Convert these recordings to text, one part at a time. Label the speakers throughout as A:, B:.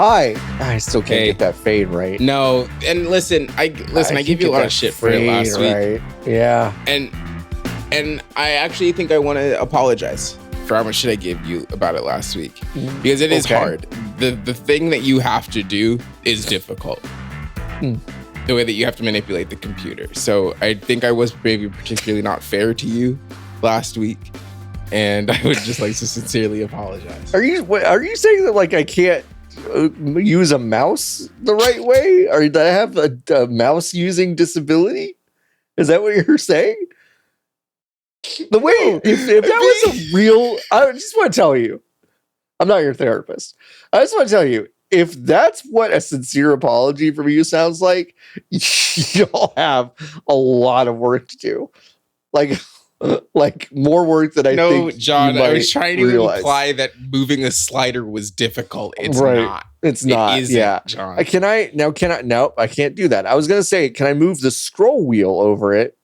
A: I still can't get that fade right.
B: No, and listen, I gave you a lot of shit for it last week.
A: Yeah.
B: And I actually think I want to apologize for how much shit I gave you about it last week. Because it is hard. The thing that you have to do is difficult. The way that you have to manipulate the computer. So I think I was maybe particularly not fair to you last week. And I would just like to sincerely apologize.
A: Are you saying that like I can't use a mouse the right way? Or do I have a mouse using disability? Is that what you're saying? The way, if that was a real, I just want to tell you, I'm not your therapist. I just want to tell you, if that's what a sincere apology from you sounds like, you'll have a lot of work to do. Like more work than I think.
B: No, John, I was trying to imply that moving a slider was difficult. It's not.
A: It's not.
B: It isn't,
A: yeah.
B: John.
A: No, I can't do that. I was going to say, can I move the scroll wheel over it?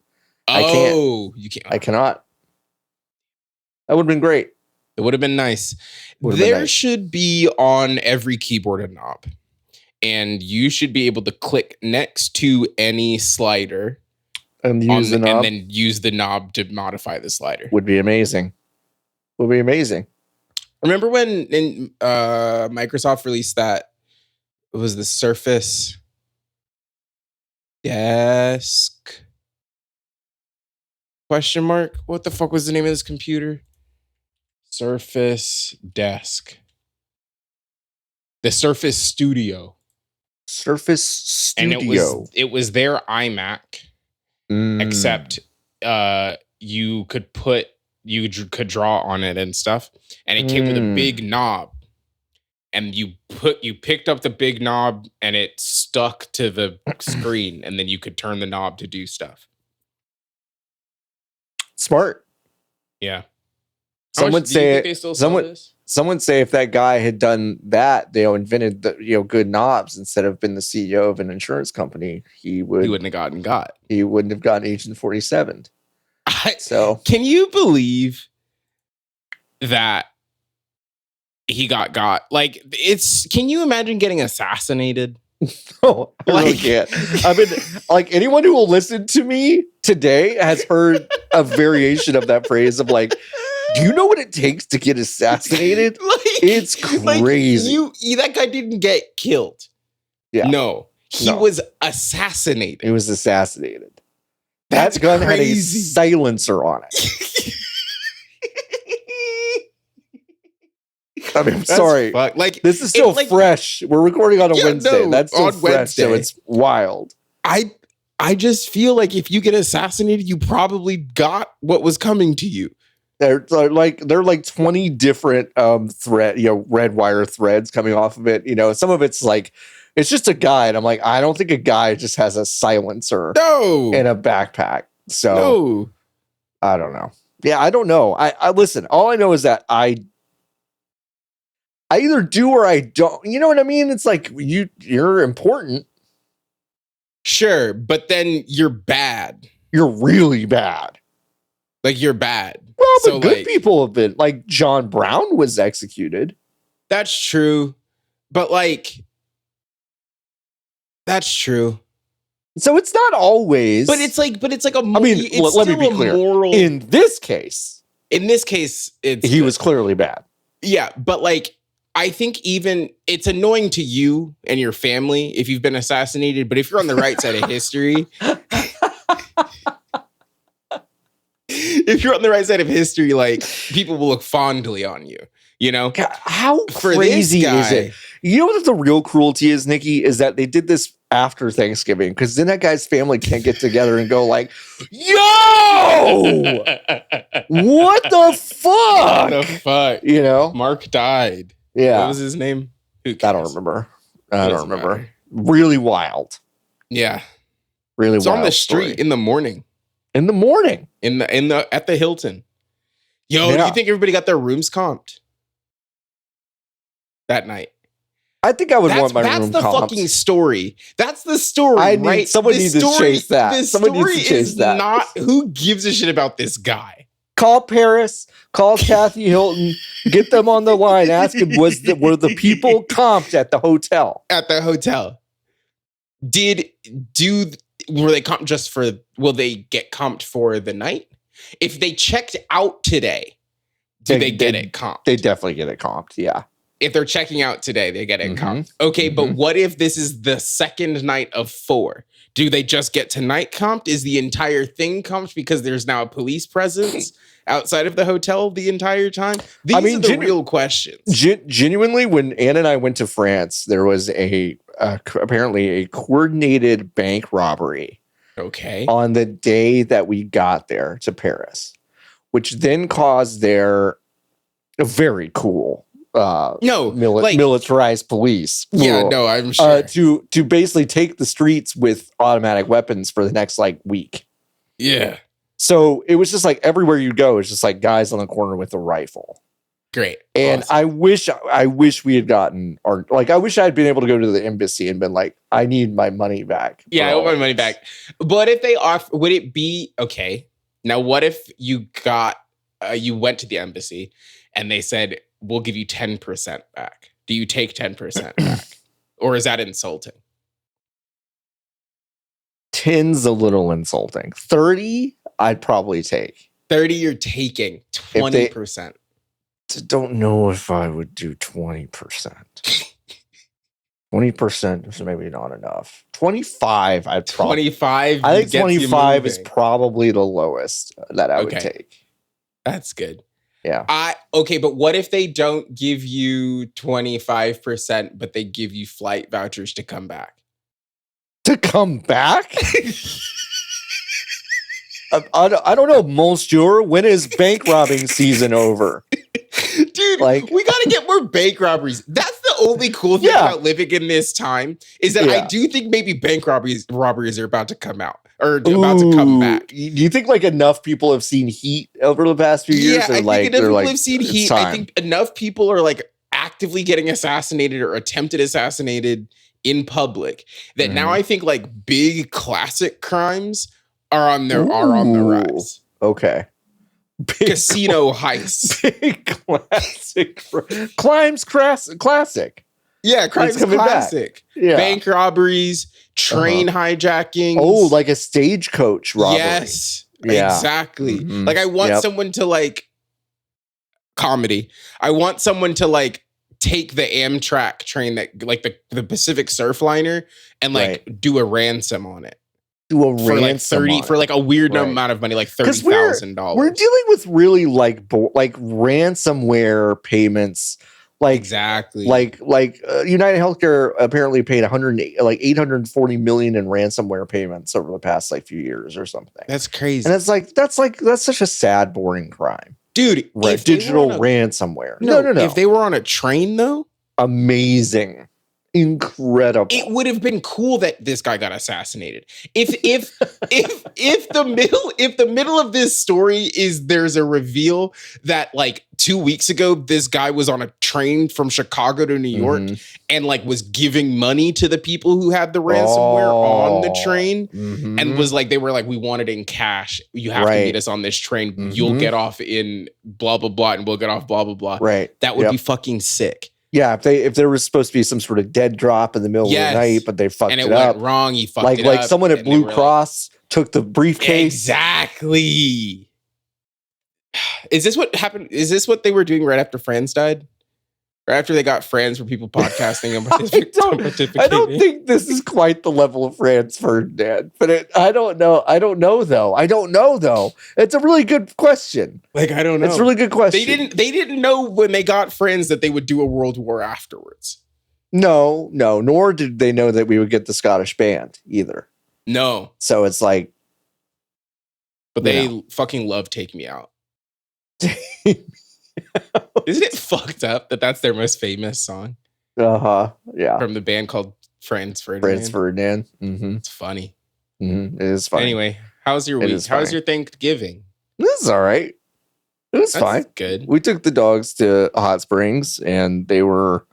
A: I can't.
B: You can't.
A: I cannot. That would have been great.
B: It would have been nice. There should be on every keyboard a knob. And you should be able to click next to any slider
A: and use the knob.
B: And then use the knob to modify the slider.
A: Would be amazing.
B: Remember when Microsoft released that? It was the Surface Desk? Question mark? What the fuck was the name of this computer? Surface Desk. The Surface Studio.
A: Surface Studio.
B: And it was their iMac. Except you could draw on it and stuff. And it came with a big knob. And you picked up the big knob and it stuck to the screen. And then you could turn the knob to do stuff.
A: Smart.
B: Yeah.
A: Someone say if that guy had done that, invented the good knobs instead of been the CEO of an insurance company, he wouldn't have gotten Agent 47. So
B: can you believe that he got? Like, can you imagine getting assassinated?
A: No, I really can't. I mean, like, anyone who will listen to me today has heard a variation of that phrase of like, do you know what it takes to get assassinated? It's crazy.
B: That guy didn't get killed.
A: Yeah.
B: No, he was assassinated.
A: He was assassinated. That gun had a silencer on it. I mean, I'm sorry.
B: Like,
A: this is still fresh. We're recording on a Wednesday. That's still fresh, Wednesday. So it's wild.
B: I just feel like if you get assassinated, you probably got what was coming to you.
A: They're like 20 different red wire threads coming off of it. Some of it's like it's just a guy, and I'm like, I don't think a guy just has a silencer in a backpack. So I don't know. Yeah, I don't know. I listen, all I know is that I either do or I don't. You know what I mean? It's like you're important.
B: Sure, but then you're bad.
A: You're really bad.
B: Like, you're bad.
A: Well, but good people have been, like, John Brown was executed.
B: That's true. But, like, that's true.
A: So it's not always.
B: But it's like a.
A: I mean, let me be clear. In this case,
B: he
A: was clearly bad.
B: Yeah, but like, I think even it's annoying to you and your family if you've been assassinated. But if you're on the right side of history. If you're on the right side of history, like, people will look fondly on you, God, how crazy is it? You know what the real cruelty is, Nikki, is that they did this after Thanksgiving, because then that guy's family can't get together and go like, yo, what the fuck? What the fuck? Mark died.
A: Yeah.
B: What was his name?
A: I don't remember. Really wild.
B: Yeah.
A: Really wild.
B: It's on the street in the morning.
A: In the morning.
B: At the Hilton. Yo, do you think everybody got their rooms comped that night?
A: I think I would want my room comped.
B: That's the fucking story. That's the story,
A: Someone needs to chase that. Someone needs to chase that.
B: Who gives a shit about this guy?
A: Call Paris, call Kathy Hilton, get them on the line. Ask them, were the people comped at the hotel?
B: At the hotel. Were they comped just for, will they get comped for the night? If they checked out today, they get it comped?
A: They definitely get it comped, yeah.
B: If they're checking out today, they get it comped. Okay, but what if this is the second night of 4? Do they just get tonight comped? Is the entire thing comped because there's now a police presence outside of the hotel the entire time? These are the real questions.
A: Genuinely, when Ann and I went to France, there was apparently a coordinated bank robbery.
B: Okay.
A: On the day that we got there to Paris, which then caused their very cool militarized police.
B: Yeah, no, I'm sure.
A: To basically take the streets with automatic weapons for the next week.
B: Yeah.
A: So it was just everywhere you go, it's just guys on the corner with a rifle.
B: Great.
A: And awesome. I wish we had gotten, or I wish I had been able to go to the embassy and been I need my money back.
B: Yeah, I want my money back. But if they offer, would it be okay? Now, what if you went to the embassy and they said, we'll give you 10% back? Do you take 10% back? Or is that insulting?
A: 10's a little insulting. 30, I'd probably take.
B: 30, you're taking 20%.
A: Don't know if I would do 20%. 20% is maybe not enough. 25, I'd probably.
B: 25.
A: I think 25 is probably the lowest that I would take.
B: That's good.
A: Yeah.
B: Okay, but what if they don't give you 25%, but they give you flight vouchers to come back?
A: To come back? I don't know, Monsieur. When is bank robbing season over?
B: Dude, we got to get more bank robberies. That's the only cool thing about living in this time is that I do think maybe bank robberies are about to come out or about to come back.
A: Do you think enough people have seen Heat over the past few years?
B: Yeah, I think enough people have seen Heat. I think enough people are actively getting assassinated or attempted assassinated in public that now I think big classic crimes are on the rise.
A: Okay.
B: Casino heists.
A: Big classic. Crimes classic.
B: Yeah, crimes classic.
A: Yeah.
B: Bank robberies, train hijackings.
A: Oh, a stagecoach robbery.
B: Yes. Yeah. Exactly. Mm-hmm. I want someone to comedy. I want someone to take the Amtrak train that the Pacific Surfliner and do a ransom on it.
A: Do a ransom
B: for a weird amount of money, $30,000.
A: We're dealing with really ransomware payments.
B: Exactly.
A: United Healthcare apparently paid $840 million in ransomware payments over the past few years or something.
B: That's crazy.
A: And it's that's such a sad, boring crime.
B: Dude,
A: digital ransomware.
B: No. If they were on a train though,
A: amazing. Incredible.
B: It would have been cool that this guy got assassinated. If the middle of this story is there's a reveal that 2 weeks ago this guy was on a train from Chicago to New York and was giving money to the people who had the ransomware on the train and was they were we want it in cash. You have to meet us on this train. You'll get off in blah blah blah and we'll get off blah blah blah.
A: Right.
B: That would be fucking sick.
A: Yeah, if there was supposed to be some sort of dead drop in the middle of the night, but they fucked it up.
B: Went wrong, you fucked it up.
A: Someone at Blue Cross took the briefcase.
B: Exactly. Is this what happened? Is this what they were doing right after Franz died? Or after they got Franz for people podcasting and
A: I don't think this is quite the level of Franz Ferdinand, but I don't know. I don't know though. It's a really good question.
B: I don't know.
A: It's a really good question.
B: They didn't know when they got Franz that they would do a world war afterwards.
A: No, nor did they know that we would get the Scottish band either.
B: No.
A: So it's
B: but they fucking love Take Me Out. Isn't it fucked up that that's their most famous song?
A: Yeah.
B: From the band called Franz Ferdinand.
A: Mm-hmm.
B: It's funny.
A: Mm-hmm. It is funny.
B: Anyway, how's your week? How's your Thanksgiving?
A: This is all right. It was fine.
B: Good.
A: We took the dogs to Hot Springs, and they were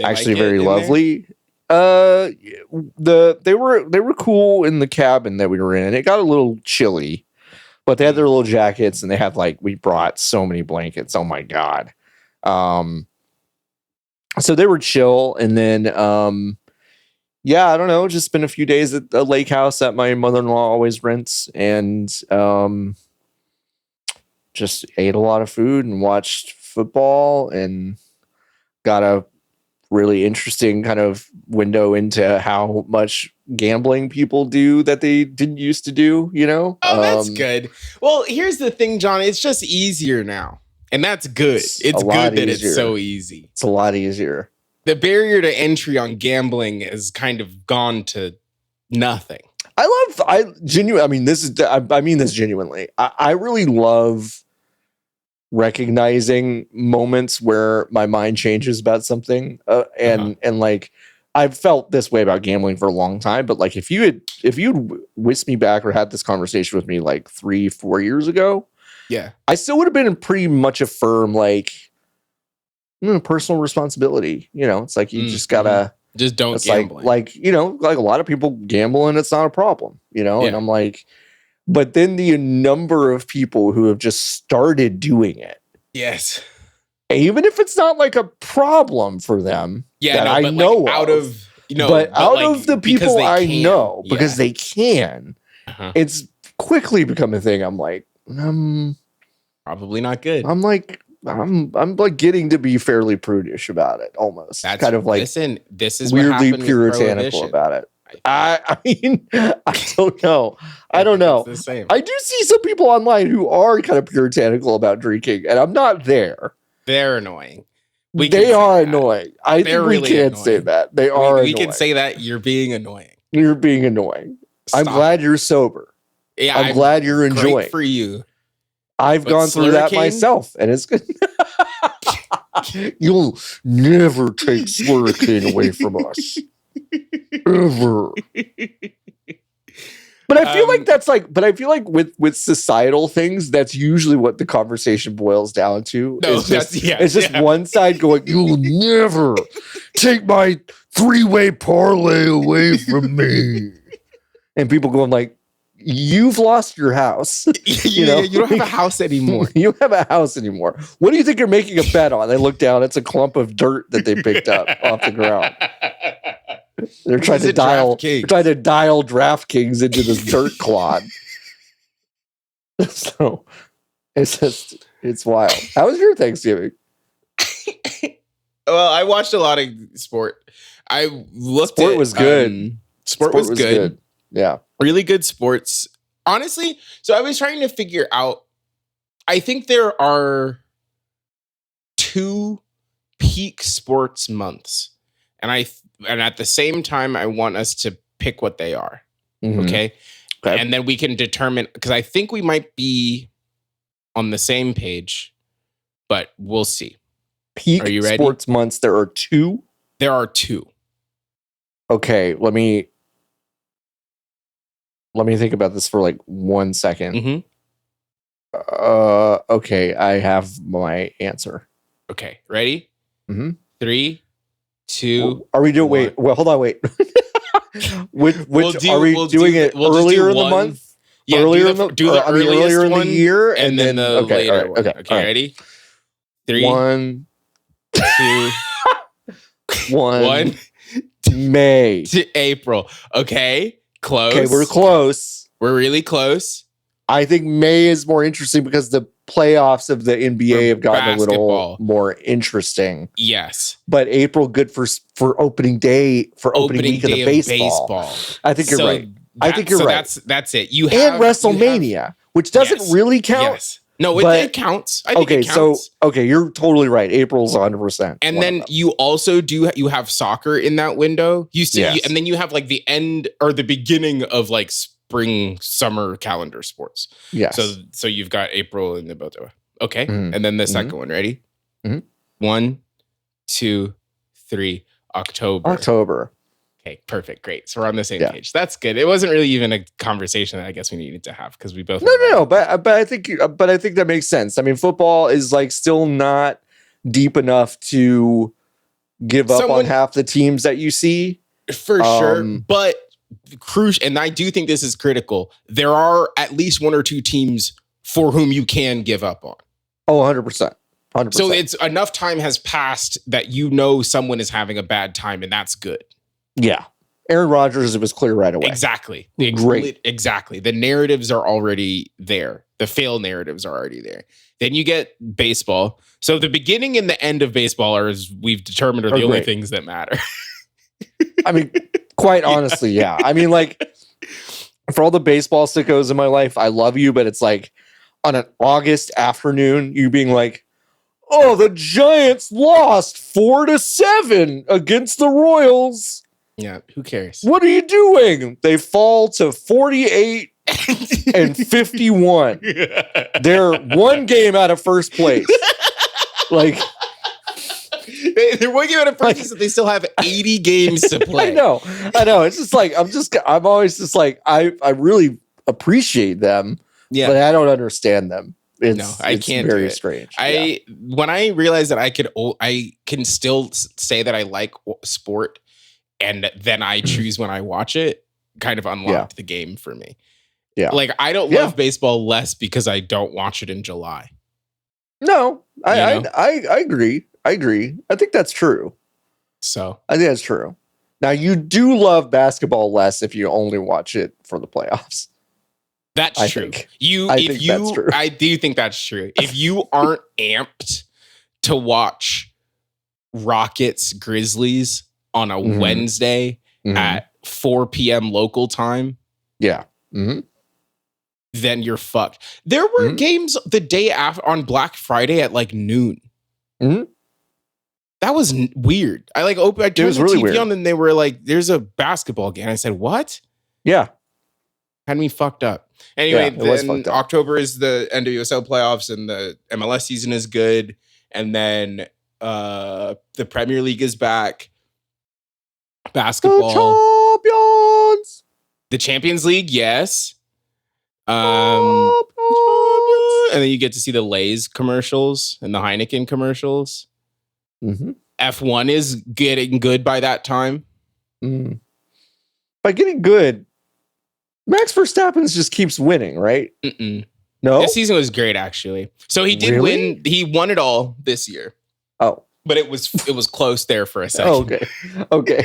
A: actually very lovely. They were cool in the cabin that we were in, and it got a little chilly. But they had their little jackets, and they had like, we brought so many blankets. Oh my God. So they were chill. And then, yeah, I don't know. Just spent a few days at the lake house that my mother-in-law always rents, and just ate a lot of food and watched football and got a really interesting kind of window into how much gambling people do that they didn't used to do, you know?
B: Oh, that's good. Well, here's the thing, John. It's just easier now. And that's good. It's good that it's so easy.
A: It's a lot easier.
B: The barrier to entry on gambling has kind of gone to nothing.
A: I mean this genuinely. I really love recognizing moments where my mind changes about something, and like I've felt this way about gambling for a long time, but like if you'd whisked me back or had this conversation with me like 3-4 years ago,
B: yeah,
A: I still would have been pretty much a firm like personal responsibility. You know, it's like you just gotta
B: just don't gamble.
A: Like you know, like a lot of people gamble and it's not a problem. You know, and I'm like. But then the number of people who have just started doing it.
B: Yes.
A: Even if it's not like a problem for them.
B: Yeah,
A: that I know
B: like out of
A: the people I know, because they can, it's quickly become a thing. I'm like,
B: probably not good.
A: I'm like getting to be fairly prudish about it almost. That's kind of like
B: this is
A: weirdly puritanical about it. I mean, I don't know. I don't know.
B: It's the same.
A: I do see some people online who are kind of puritanical about drinking, and I'm not there.
B: They're annoying.
A: They are annoying. I think we can't say that. They are annoying.
B: We can say that you're being annoying.
A: You're being annoying.
B: Stop.
A: I'm glad you're sober.
B: Yeah,
A: I'm glad you're enjoying.
B: Great for you.
A: I've gone through that myself, and it's good. You'll never take Slurricane away from us. Ever. But I feel like that's like, with societal things, that's usually what the conversation boils down to.
B: No,
A: it's just one side going, "You'll never take my 3-way parlay away from me," and people going like, "You've lost your house.
B: You don't have a house anymore.
A: You don't have a house anymore. What do you think you're making a bet on?" They look down; it's a clump of dirt that they picked up off the ground. They're trying to dial DraftKings into this dirt clod. So it's wild. How was your Thanksgiving?
B: Well, I watched a lot of sport. I looked
A: sport was good.
B: Sport was good.
A: Yeah.
B: Really good sports. Honestly, so I was trying to figure out, I think there are 2 peak sports months. And at the same time, I want us to pick what they are. Mm-hmm. Okay. And then we can determine, because I think we might be on the same page, but we'll see.
A: Peak
B: Are you ready?
A: Sports months, there are 2?
B: There are 2.
A: Okay, let me think about this for like 1 second.
B: Mm-hmm.
A: Okay, I have my answer.
B: Okay, ready?
A: Mm-hmm.
B: 3, 2.
A: Are we doing? Wait. Well, hold on. Wait. which are we doing it earlier in the month?
B: Yeah,
A: earlier in
B: the
A: year,
B: and then the later one. Okay, ready? 3,
A: 1,
B: 2,
A: 1. May
B: to April. Okay, close.
A: Okay, we're close.
B: We're really close.
A: I think May is more interesting because the playoffs of the NBA have gotten a little more interesting.
B: Yes.
A: But April, good for opening day, for opening week of the baseball. I think you're right. I think you're right.
B: That's it.
A: And WrestleMania, which doesn't really count.
B: Yes. No, it counts. I think it counts.
A: So you're totally right. April's 100%.
B: And then you also you have soccer in that window. And then you have like the end or the beginning of like spring, summer calendar sports.
A: Yes.
B: So you've got April in the both. Okay. Mm-hmm. And then the second one. Ready?
A: Mm-hmm.
B: 1, 2, 3. October. Okay, perfect. Great. So we're on the same page. That's good. It wasn't really even a conversation that I guess we needed to have because we both.
A: No. But I think that makes sense. I mean, football is like still not deep enough to give up on half the teams that you see.
B: For sure. But crucial, and I do think this is critical. There are at least one or two teams for whom you can give up on.
A: Oh, 100%. 100%.
B: So it's enough time has passed that you know someone is having a bad time, and that's good.
A: Yeah. Aaron Rodgers, it was clear right away.
B: Exactly.
A: Great.
B: Exactly. The narratives are already there. The fail narratives are already there. Then you get baseball. So the beginning and the end of baseball are, as we've determined, are the only things that matter.
A: I mean, quite honestly, yeah. I mean, like, for all the baseball sickos in my life, I love you, but it's like on an August afternoon, you being like, oh, the Giants lost 4-7 against the Royals.
B: Yeah, who cares?
A: What are you doing? They fall to 48 and 51. They're one game out of first place. Like,
B: they're one game out of first place, so they still have 80 games to play.
A: I know. It's just like I'm always just like I really appreciate them, but I don't understand them.
B: I can't.
A: Very strange.
B: When I realized that I can still say that I like sport, and then I choose when I watch it, kind of unlocked the game for me. Yeah. Like, I don't love baseball less because I don't watch it in July.
A: No, I agree. I think that's true.
B: So
A: I think that's true. Now, you do love basketball less if you only watch it for the playoffs.
B: That's true.
A: That's true.
B: I do think that's true. If you aren't amped to watch Rockets Grizzlies on a Wednesday at 4 p.m. local time, then you're fucked. There were games the day after on Black Friday at like noon. That was weird. I turned the TV on and they were like, "There's a basketball game." I said, "What?"
A: Yeah,
B: had me fucked up. Anyway, then October is the NWSL playoffs and the MLS season is good, and then the Premier League is back. Basketball, the Champions League, yes. And then you get to see the Lay's commercials and the Heineken commercials. F1 is getting good by that time.
A: By getting good, Max Verstappen just keeps winning, right? No,
B: this season was great, actually. So he did win. He won it all this year.
A: Oh,
B: but it was close there for a second.
A: Okay.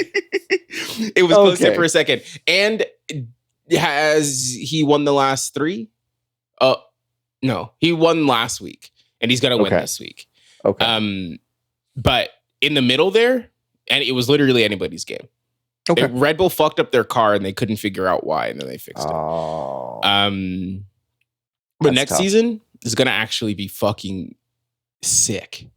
B: It was close there for a second. And has he won the last three? No, he won last week, and he's going to win this week. Okay. But in the middle there, and it was literally anybody's game. Okay. Red Bull fucked up their car, and they couldn't figure out why, and then they fixed it. But next season is going to actually be fucking sick.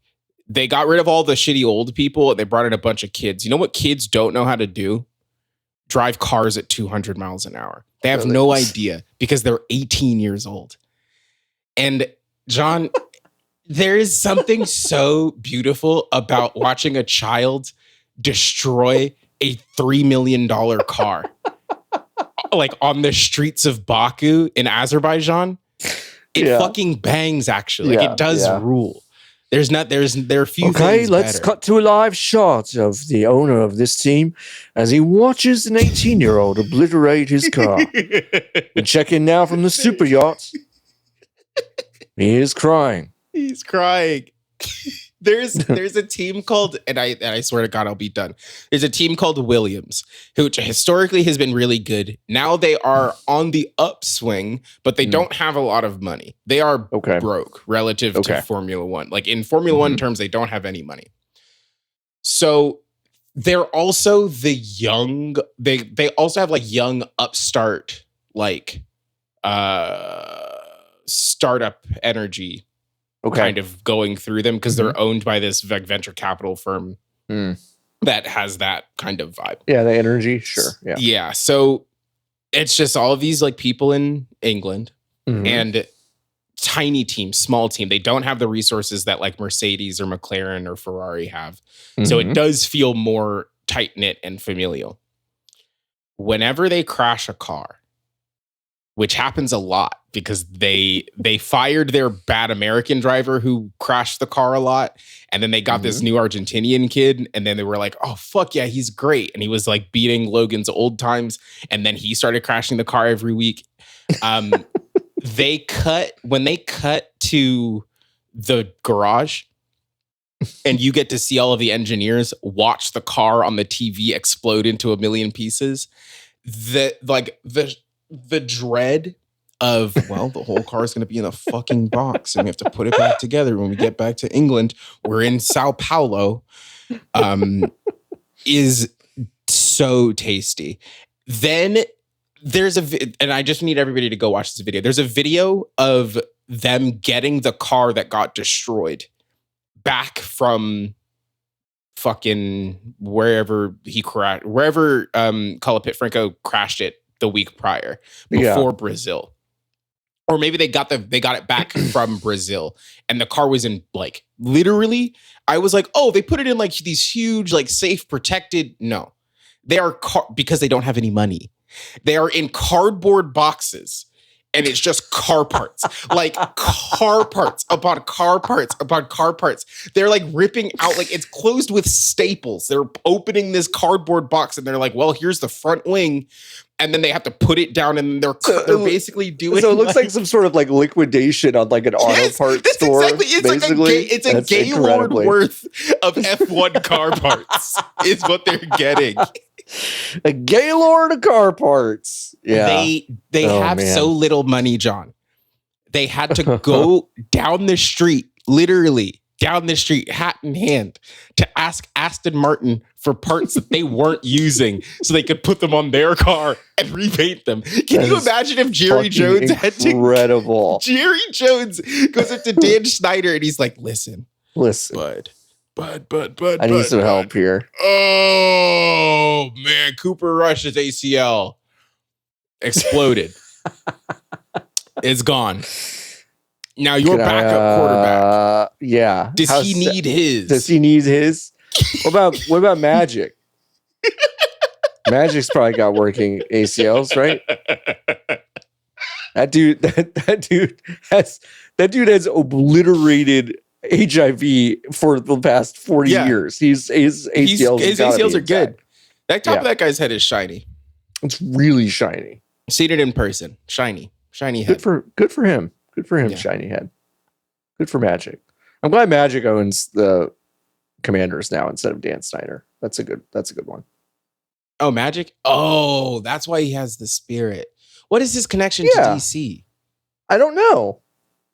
B: They got rid of all the shitty old people, and they brought in a bunch of kids. You know what kids don't know how to do? Drive cars at 200 miles an hour. They have no idea because they're 18 years old. And John, there is something so beautiful about watching a child destroy a $3 million car like on the streets of Baku in Azerbaijan. It fucking bangs, actually. Like, it does rule. There are a few things
A: Okay, let's cut to a live shot of the owner of this team as he watches an 18-year-old obliterate his car. We check in now from the super yacht. He is crying.
B: He's crying. There's a team called, and I swear to God, I'll be done. There's a team called Williams, which historically has been really good. Now they are on the upswing, but they don't have a lot of money. They are broke relative to Formula One. Like, in Formula One terms, they don't have any money. So they're also the young. They also have like young upstart, like startup energy. Kind of going through them because they're owned by this venture capital firm that has that kind of vibe.
A: Yeah, the energy, sure.
B: Yeah. So it's just all of these like people in England and tiny team, small team. They don't have the resources that like Mercedes or McLaren or Ferrari have. So it does feel more tight knit and familial. Whenever they crash a car, which happens a lot because they fired their bad American driver who crashed the car a lot. And then they got this new Argentinian kid. And then they were like, oh, fuck yeah, he's great. And he was like beating Logan's old times. And then he started crashing the car every week. When they cut to the garage and you get to see all of the engineers watch the car on the TV explode into a million pieces, the dread of, well, the whole car is going to be in a fucking box and we have to put it back together when we get back to England. We're in Sao Paulo. Is so tasty. Then there's and I just need everybody to go watch this video. There's a video of them getting the car that got destroyed back from fucking wherever Colapit Franco crashed it the week prior before Brazil. Or maybe they got it back from Brazil and the car was in like literally, I was like, oh, they put it in like these huge, like safe protected. No, they are because they don't have any money. They are in cardboard boxes and it's just car parts, like car parts upon car parts upon car parts. They're like ripping out, like it's closed with staples. They're opening this cardboard box and they're like, well, here's the front wing. And then they have to put it down and they're basically doing.
A: So it looks like some sort of like liquidation on like an auto parts store.
B: Exactly. It's a Gaylord worth of F1 car parts is what they're getting.
A: A Gaylord of car parts. Yeah.
B: They have so little money, John. They had to go down the street, literally down the street, hat in hand, to ask Aston Martin for parts that they weren't using so they could put them on their car and repaint them. Can you imagine if Jerry Jones had to...
A: Incredible.
B: Jerry Jones goes up to Dan Schneider and he's like, listen. Bud.
A: I need some help here.
B: Oh, man. Cooper Rush's ACL exploded. It's gone. Now your backup quarterback.
A: Yeah.
B: Does he need his?
A: What about Magic? Magic's probably got working ACLs, right? That dude has obliterated HIV for the past 40 years. His ACLs
B: are good. That top of that guy's head is shiny.
A: It's really shiny.
B: Seen it in person. Shiny head.
A: Good for him. Good for him, yeah. Shiny head. Good for Magic. I'm glad Magic owns the Commanders now instead of Dan Snyder. That's a good one.
B: Oh, Magic? Oh, that's why he has the spirit. What is his connection to DC?
A: I don't know.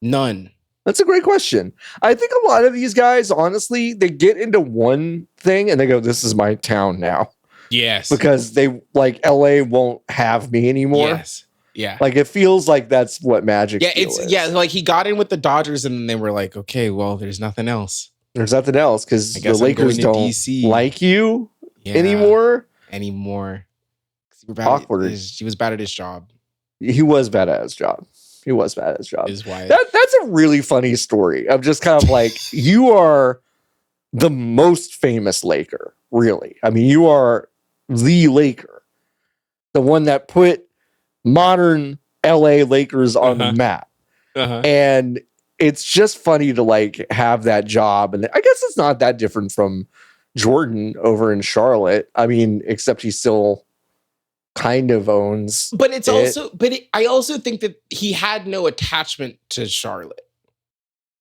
B: None.
A: That's a great question. I think a lot of these guys, honestly, they get into one thing and they go, this is my town now.
B: Yes.
A: Because they like LA won't have me anymore.
B: Yes. Yeah.
A: Like it feels like that's what Magic is.
B: Yeah, like he got in with the Dodgers and then they were like, okay, well, there's nothing else.
A: There's nothing else because the Lakers don't DC. Like you anymore. Awkward.
B: He was bad at his job.
A: He was bad at his job. Is why that's a really funny story. I'm just kind of like, you are the most famous Laker, really. I mean, you are the Laker, the one that put modern LA Lakers on the map. And it's just funny to like have that job. And I guess it's not that different from Jordan over in Charlotte. I mean, except he still kind of owns.
B: But I also think that he had no attachment to Charlotte.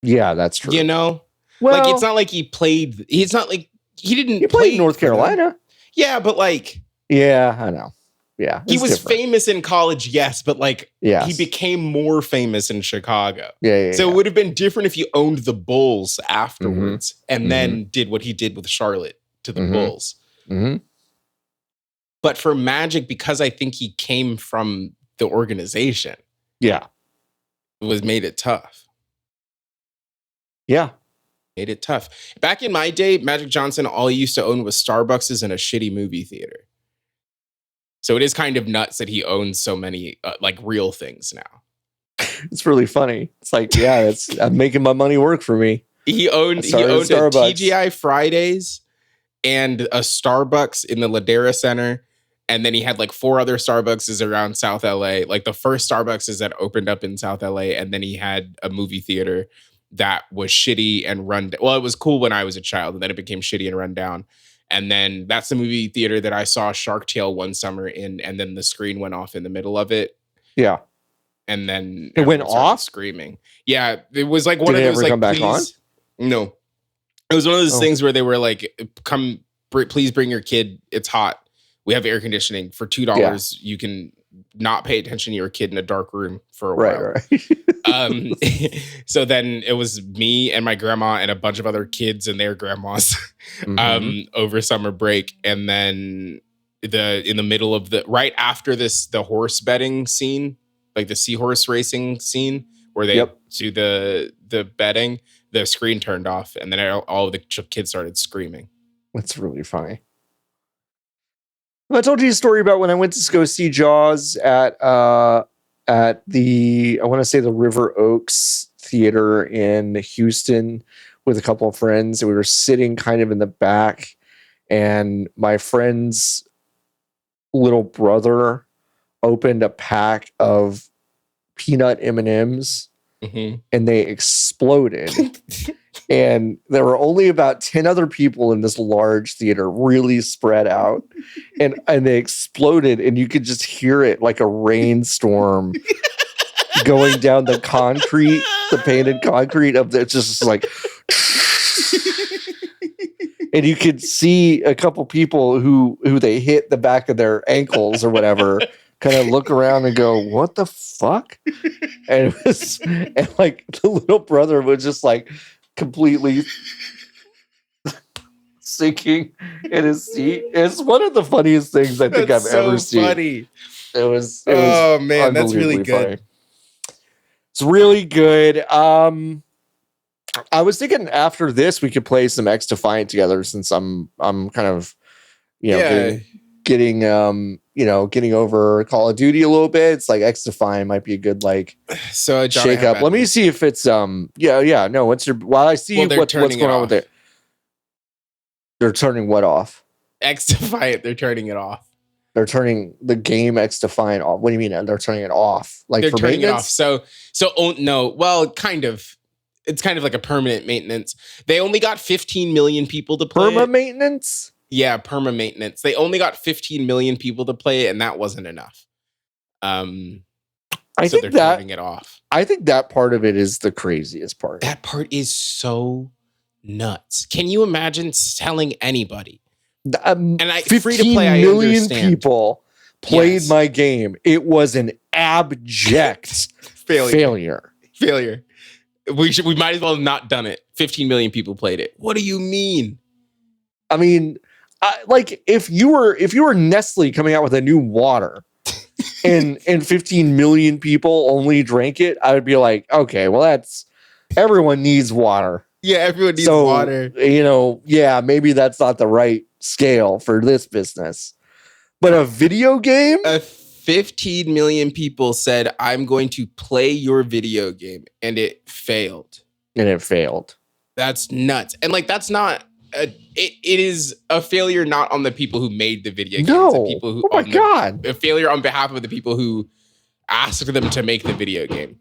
A: Yeah, that's true.
B: You know? Well, like it's not like he played. It's not like he played
A: in North Carolina.
B: Yeah, but like.
A: Yeah, I know. Yeah.
B: He was famous in college, yes, but like he became more famous in Chicago.
A: Yeah.
B: So it would have been different if you owned the Bulls afterwards and then did what he did with Charlotte to the Bulls. But for Magic, because I think he came from the organization.
A: Yeah.
B: It made it tough.
A: Yeah.
B: Made it tough. Back in my day, Magic Johnson, all he used to own was Starbucks and a shitty movie theater. So it is kind of nuts that he owns so many like real things now.
A: It's really funny. It's like, yeah, I'm making my money work for me.
B: He owned a TGI Fridays and a Starbucks in the Ladera Center And then he had like 4 other Starbucks around South LA. Like the first Starbucks that opened up in South LA. And then he had a movie theater that was shitty and run. Well, it was cool when I was a child, and then it became shitty and run down. And then that's the movie theater that I saw Shark Tale one summer in. And then the screen went off in the middle of it.
A: Yeah.
B: And then
A: it went off
B: screaming. Yeah. It was like one
A: Did
B: of
A: it
B: those
A: ever
B: like,
A: come back on?
B: No. It was one of those things where they were like, please bring your kid. It's hot. We have air conditioning for $2. Yeah. You can not pay attention to your kid in a dark room for a while. Right. So then it was me and my grandma and a bunch of other kids and their grandmas over summer break. And then in the middle of right after this, the horse betting scene, like the seahorse racing scene where they do the betting, the screen turned off, and then all of the kids started screaming.
A: That's really funny. I told you a story about when I went to go see Jaws at the, I want to say the River Oaks Theater in Houston with a couple of friends. And we were sitting kind of in the back, and my friend's little brother opened a pack of peanut M&Ms and they exploded. And there were only about 10 other people in this large theater, really spread out. And they exploded, and you could just hear it like a rainstorm going down the concrete, the painted concrete of it's just like. And you could see a couple people who they hit the back of their ankles or whatever kind of look around and go, "What the fuck?" And it was, and like the little brother was just like completely sinking in his seat. It's one of the funniest things I think I've ever seen.
B: Funny.
A: It was
B: oh man, that's really good.
A: Funny. It's really good. I was thinking after this we could play some XDefiant together, since I'm kind of getting over Call of Duty a little bit. It's like XDefiant might be a good
B: John,
A: shake up. Let me see if it's what's your while I see what's going on with it. They're turning what off?
B: XDefiant, they're turning it off.
A: They're turning the game XDefiant off. What do you mean they're turning it off? Like
B: they're
A: for
B: turning
A: maintenance?
B: it off. No, well, kind of. It's kind of like a permanent maintenance. They only got 15 million people to play
A: Perma maintenance?
B: Yeah, perma maintenance. They only got 15 million people to play it, and that wasn't enough.
A: I think they're turning it off. I think that part of it is the craziest part.
B: That part is so nuts. Can you imagine telling anybody?
A: And 15 million people played my game. It was an abject failure.
B: We might as well have not done it. 15 million people played it. What do you mean?
A: I mean, if you were Nestle coming out with a new water and 15 million people only drank it, I would be like, okay, well, that's everyone needs water.
B: Yeah, everyone needs water.
A: Maybe that's not the right scale for this business. But a video game?
B: 15 million people said, I'm going to play your video game, and it failed. That's nuts. And that's not it is a failure not on the people who made the video game.
A: No.
B: It's the people who,
A: oh my God.
B: A failure on behalf of the people who asked them to make the video game.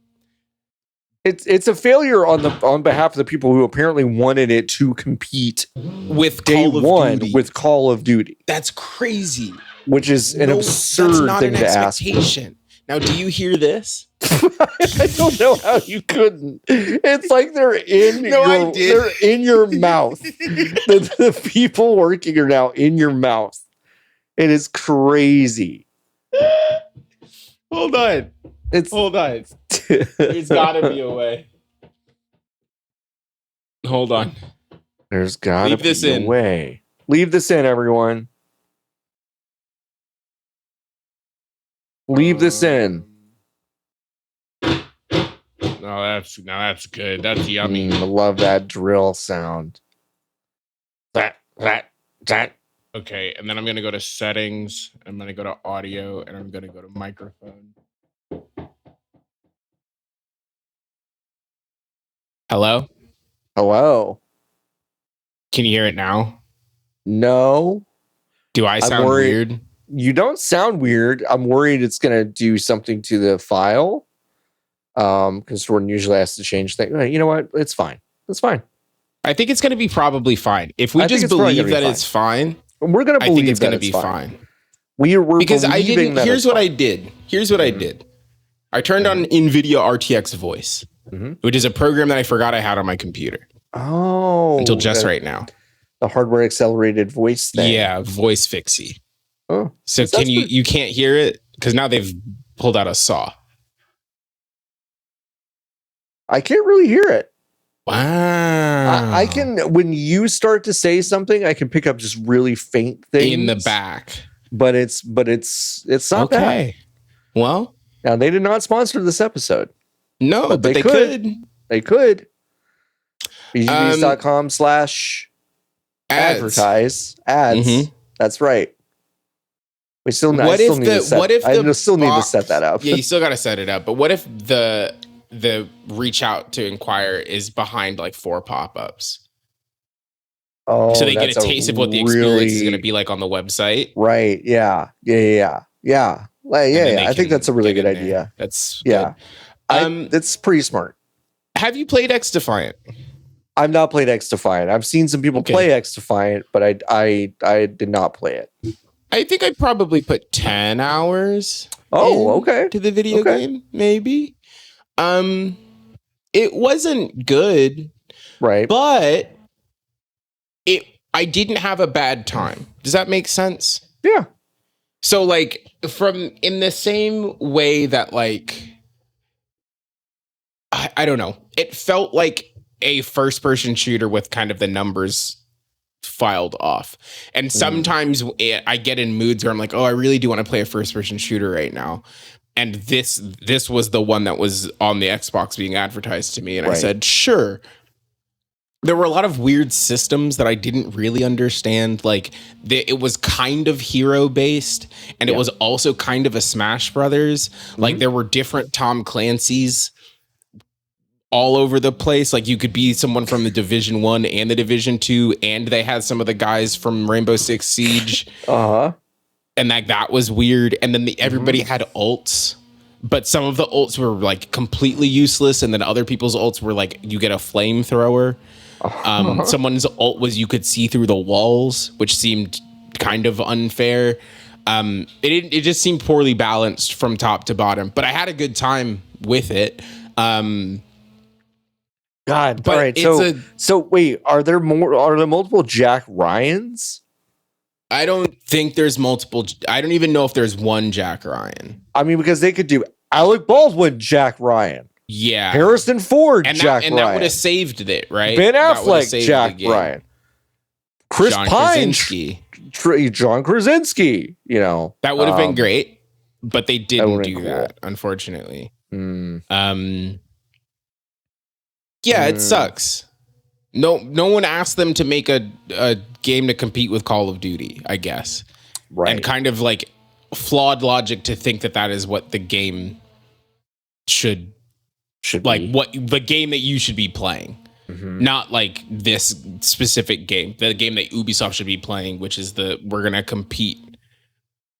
A: It's a failure on behalf of the people who apparently wanted it to compete
B: with
A: Call of Duty.
B: That's crazy.
A: Which is an absurd thing to ask.
B: Now, do you hear this?
A: I don't know how you couldn't. It's like they're in your mouth. The people working are now in your mouth. It is crazy.
B: Hold on. There's gotta be a way. Hold on.
A: There's gotta be a way. Leave this in, everyone. Leave this in.
B: No, that's good. That's yummy.
A: I love that drill sound. That.
B: Okay, and then I'm gonna go to settings. I'm gonna go to audio, and I'm gonna go to microphone. Hello? Can you hear it now?
A: No.
B: Do I sound weird?
A: You don't sound weird. I'm worried it's going to do something to the file. Because Jordan usually has to change things. You know what? It's fine. It's fine.
B: I think it's going to be probably fine. If we just believe that it's fine,
A: we're going to believe
B: it's going to be fine.
A: We're
B: because I didn't.
A: Here's
B: what I did. Here's what I did. I turned on NVIDIA RTX Voice, which is a program that I forgot I had on my computer.
A: Oh,
B: until just right now.
A: The hardware accelerated voice thing.
B: Yeah, voice fixie.
A: Oh,
B: so can you can't hear it because now they've pulled out a saw.
A: I can't really hear it.
B: Wow.
A: I can, when you start to say something, I can pick up just really faint things
B: in the back.
A: But it's not bad.
B: Well,
A: now they did not sponsor this episode.
B: No, but they could.
A: They could. BGBs.com/advertise ads. That's right. We still need to set that up.
B: Yeah, you still got to set it up. But what if the reach out to inquire is behind like 4 pop-ups?
A: Oh,
B: so they get a taste of what the experience is going to be like on the website.
A: Right. Yeah. I think that's a really good idea.
B: That's
A: good. That's pretty smart.
B: Have you played XDefiant?
A: I've not played XDefiant. I've seen some people play XDefiant, but I did not play it.
B: I think I probably put 10 hours.
A: To
B: the video game, maybe. It wasn't good,
A: right?
B: But I didn't have a bad time. Does that make sense?
A: Yeah.
B: So like in the same way that like I don't know, it felt like a first-person shooter with kind of the numbers filed off. And sometimes I get in moods where I'm like, oh, I really do want to play a first-person shooter right now. And this was the one that was on the Xbox being advertised to me. And I said, sure. There were a lot of weird systems that I didn't really understand. Like it was kind of hero based and it was also kind of a Smash Brothers. Like there were different Tom Clancy's all over the place. Like you could be someone from the Division 1 and the Division 2, and they had some of the guys from Rainbow Six Siege. And that was weird. And then everybody had ults, but some of the ults were like completely useless, and then other people's ults were like you get a flamethrower. Someone's ult was you could see through the walls, which seemed kind of unfair. It just seemed poorly balanced from top to bottom, but I had a good time with it.
A: God, all right. So wait, are there multiple Jack Ryans?
B: I don't think there's multiple. I don't even know if there's one Jack Ryan.
A: I mean, because they could do Alec Baldwin, Jack Ryan.
B: Yeah.
A: Harrison Ford, Jack Ryan.
B: And that would have saved it, right?
A: Ben Affleck, Jack Ryan. Chris Pine, John Krasinski, you know.
B: That would have been great, but they didn't do that, unfortunately. Yeah, it sucks. No one asked them to make a game to compete with Call of Duty, I guess. Right. And kind of like flawed logic to think that is what the game should like be. What the game that you should be playing. Not like this specific game. The game that Ubisoft should be playing, which is we're going to compete.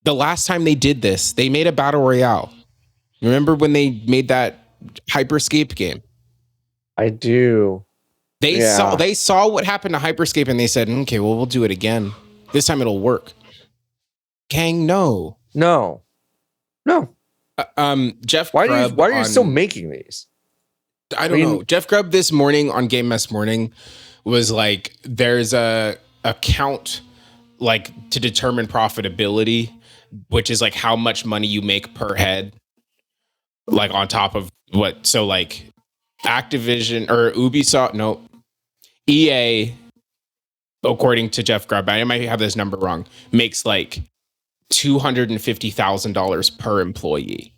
B: The last time they did this, they made a battle royale. Remember when they made that Hyperscape game?
A: I do.
B: They saw what happened to Hyperscape and they said, okay, well, we'll do it again. This time it'll work. Gang, no. Jeff Grubb.
A: Why are you still making these?
B: I don't know. Jeff Grubb this morning on Game Mess Morning was like, there's a count like to determine profitability, which is like how much money you make per head, like on top of what. So like Activision or Ubisoft, EA, according to Jeff Grubb, I might have this number wrong, makes like $250,000 per employee.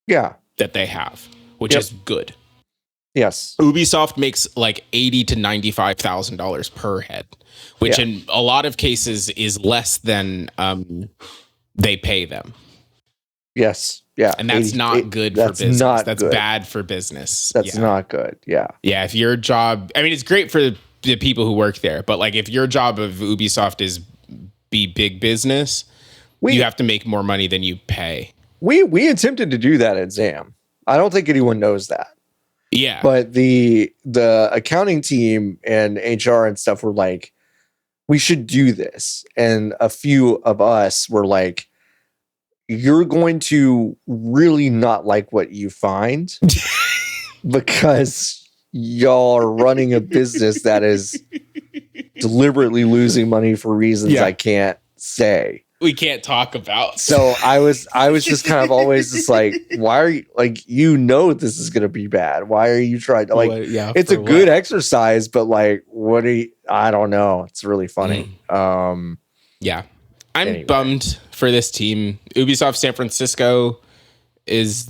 A: Yeah.
B: That they have, which is good.
A: Yes.
B: Ubisoft makes like $80,000 to $95,000 per head, which in a lot of cases is less than they pay them.
A: Yes. Yeah.
B: And that's not good for business. That's bad for business.
A: That's not good. Yeah.
B: Yeah. If your job, I mean, it's great for the people who work there, but like if your job of Ubisoft is be big business, you have to make more money than you pay.
A: We attempted to do that at ZAM. I don't think anyone knows that.
B: Yeah.
A: But the accounting team and HR and stuff were like, we should do this. And a few of us were like, you're going to really not like what you find because y'all are running a business that is deliberately losing money for reasons I can't say.
B: We can't talk about.
A: So I was just kind of always just like, why are you like, this is going to be bad. Why are you trying to like, it's a good exercise, but like, I don't know. It's really funny.
B: Yeah. I'm bummed for this team. Ubisoft San Francisco is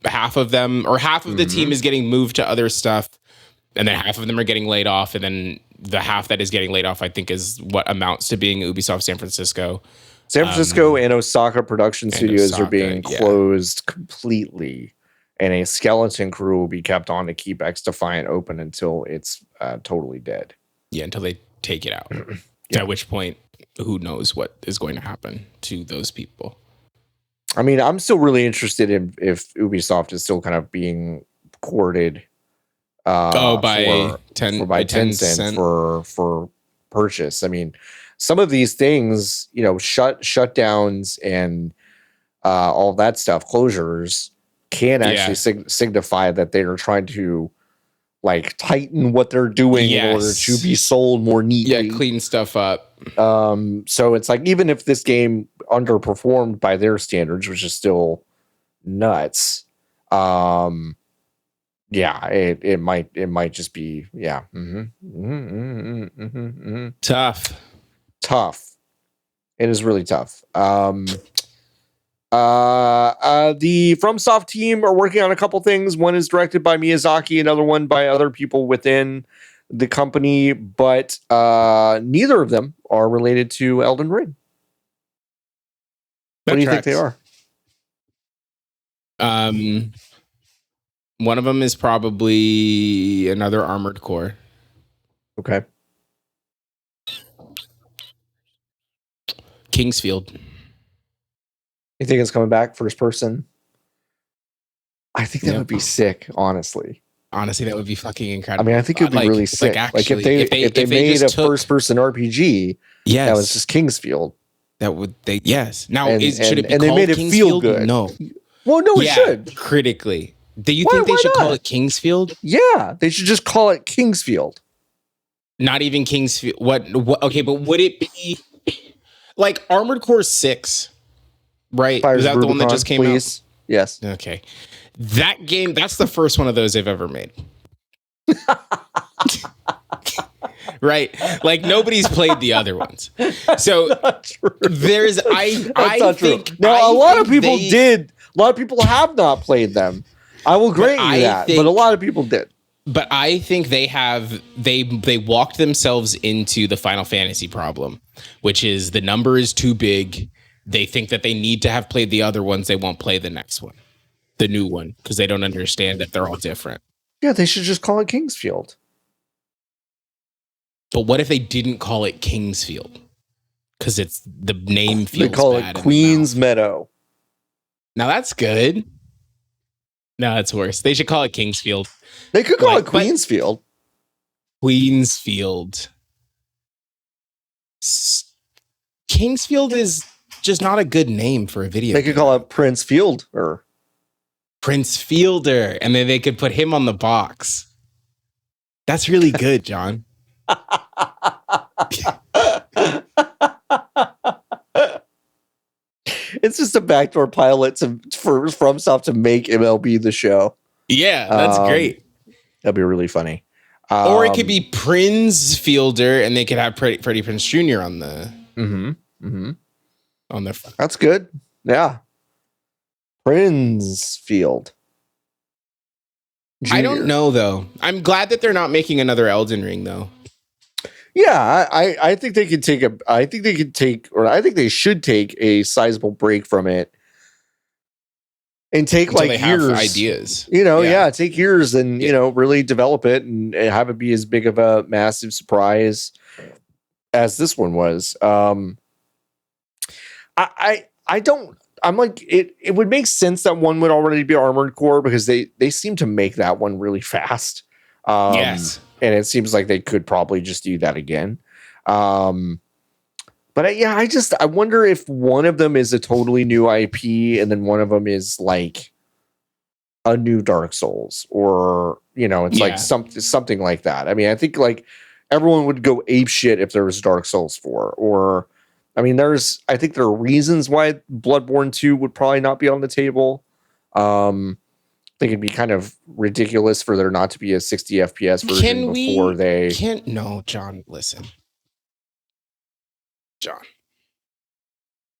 B: half of them, or half of the team is getting moved to other stuff. And then half of them are getting laid off. And then the half that is getting laid off, I think, is what amounts to being Ubisoft San Francisco.
A: San Francisco and Osaka production studios are being closed completely. And a skeleton crew will be kept on to keep XDefiant open until it's totally dead.
B: Yeah, until they take it out. At which point, who knows what is going to happen to those people.
A: I mean, I'm still really interested in if Ubisoft is still kind of being courted
B: by
A: Tencent for purchase. I mean, some of these things, shutdowns and all that stuff, closures, can actually signify that they are trying to like tighten what they're doing in order to be sold more neatly.
B: Yeah, clean stuff up.
A: So it's like, even if this game underperformed by their standards, which is still nuts, it might just be tough. It is really tough. The FromSoft team are working on a couple things. One is directed by Miyazaki, another one by other people within the company, but neither of them are related to Elden Ring. What do you think they are?
B: One of them is probably another Armored Core.
A: Okay.
B: Kingsfield.
A: You think it's coming back first person? I think that would be sick, honestly.
B: Honestly, that would be fucking incredible.
A: I mean, I think it would be really sick. Like if they made a first person RPG, that was just Kingsfield.
B: That would Now should it be
A: and
B: called
A: they made it
B: Kingsfield?
A: feel good.
B: No.
A: Well, no, it should.
B: Critically. Do you think they should call it Kingsfield?
A: Yeah, they should just call it Kingsfield.
B: Not even Kingsfield. What okay, but would it be like Armored Core 6? Right?
A: Fires
B: Is that
A: Rubicon,
B: the one that just came out?
A: Yes.
B: Okay. That game, that's the first one of those they've ever made. Right? Like nobody's played the other ones. So there's I think
A: now a lot of people did. A lot of people have not played them. I will grant you that, but a lot of people did.
B: But I think they walked themselves into the Final Fantasy problem, which is the number is too big. They think that they need to have played the other ones. They won't play the next one, the new one, because they don't understand that they're all different.
A: Yeah, they should just call it Kingsfield.
B: But what if they didn't call it Kingsfield? Because it's the name feels bad.
A: They call it Queen's Meadow.
B: Now that's good. No, that's worse. They should call it Kingsfield.
A: They could call it Queensfield.
B: Queensfield. Kingsfield is just not a good name for a video
A: game. They could call it Prince Fielder.
B: Prince Fielder. And then they could put him on the box. That's really good, John.
A: It's just a backdoor pilot for FromSoft to make MLB the show.
B: Yeah, that's great.
A: That'd be really funny.
B: Or it could be Prince Fielder, and they could have Freddie Prinze Jr. on the on the front.
A: That's good. Yeah, Prince Field. Jr.
B: I don't know though. I'm glad that they're not making another Elden Ring though.
A: Yeah, I think they could take I think they should take a sizable break from it and take
B: until
A: like
B: they
A: years.
B: Have ideas.
A: Take years and really develop it and have it be as big of a massive surprise as this one was. I don't. I'm like it. It would make sense that one would already be Armored Core because they seem to make that one really fast.
B: Yes,
A: and it seems like they could probably just do that again. But yeah, I wonder if one of them is a totally new IP and then one of them is like a new Dark Souls, or it's like something like that. I mean, I think like everyone would go ape shit if there was Dark Souls 4, or I mean, I think there are reasons why Bloodborne 2 would probably not be on the table. I think it'd be kind of ridiculous for there not to be a 60 FPS version before they
B: can't. No, John, listen. John.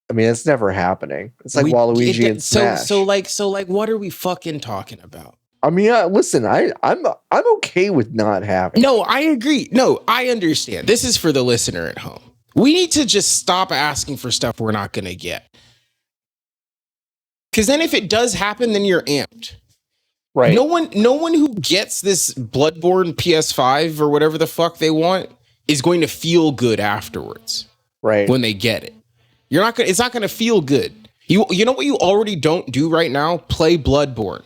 A: I mean, it's never happening. It's like Waluigi and Smash.
B: So like, what are we fucking talking about?
A: I mean, listen, I'm okay with not having.
B: No, I agree. No, I understand. This is for the listener at home. We need to just stop asking for stuff we're not gonna get. Because then, if it does happen, then you're amped.
A: Right.
B: No one who gets this Bloodborne PS5 or whatever the fuck they want is going to feel good afterwards.
A: Right.
B: When they get it. It's not gonna feel good. You know what you already don't do right now? Play Bloodborne,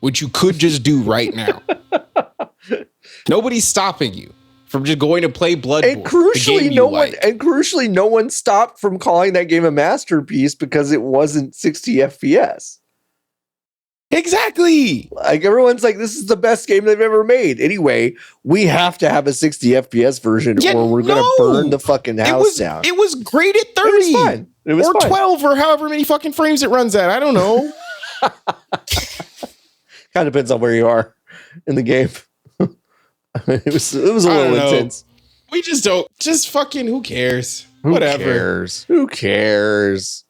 B: which you could just do right now. Nobody's stopping you from just going to play Bloodborne.
A: And crucially, no one stopped from calling that game a masterpiece because it wasn't 60 FPS.
B: Exactly.
A: Like everyone's like, this is the best game they've ever made. Anyway, we have to have a 60 FPS version or we're going to burn the fucking house down.
B: It was great at 30.
A: It was fine. It was fine.
B: 12 or however many fucking frames it runs at. I don't know.
A: Kind of depends on where you are in the game. It was a little intense.
B: We just fucking, who cares?
A: Who cares?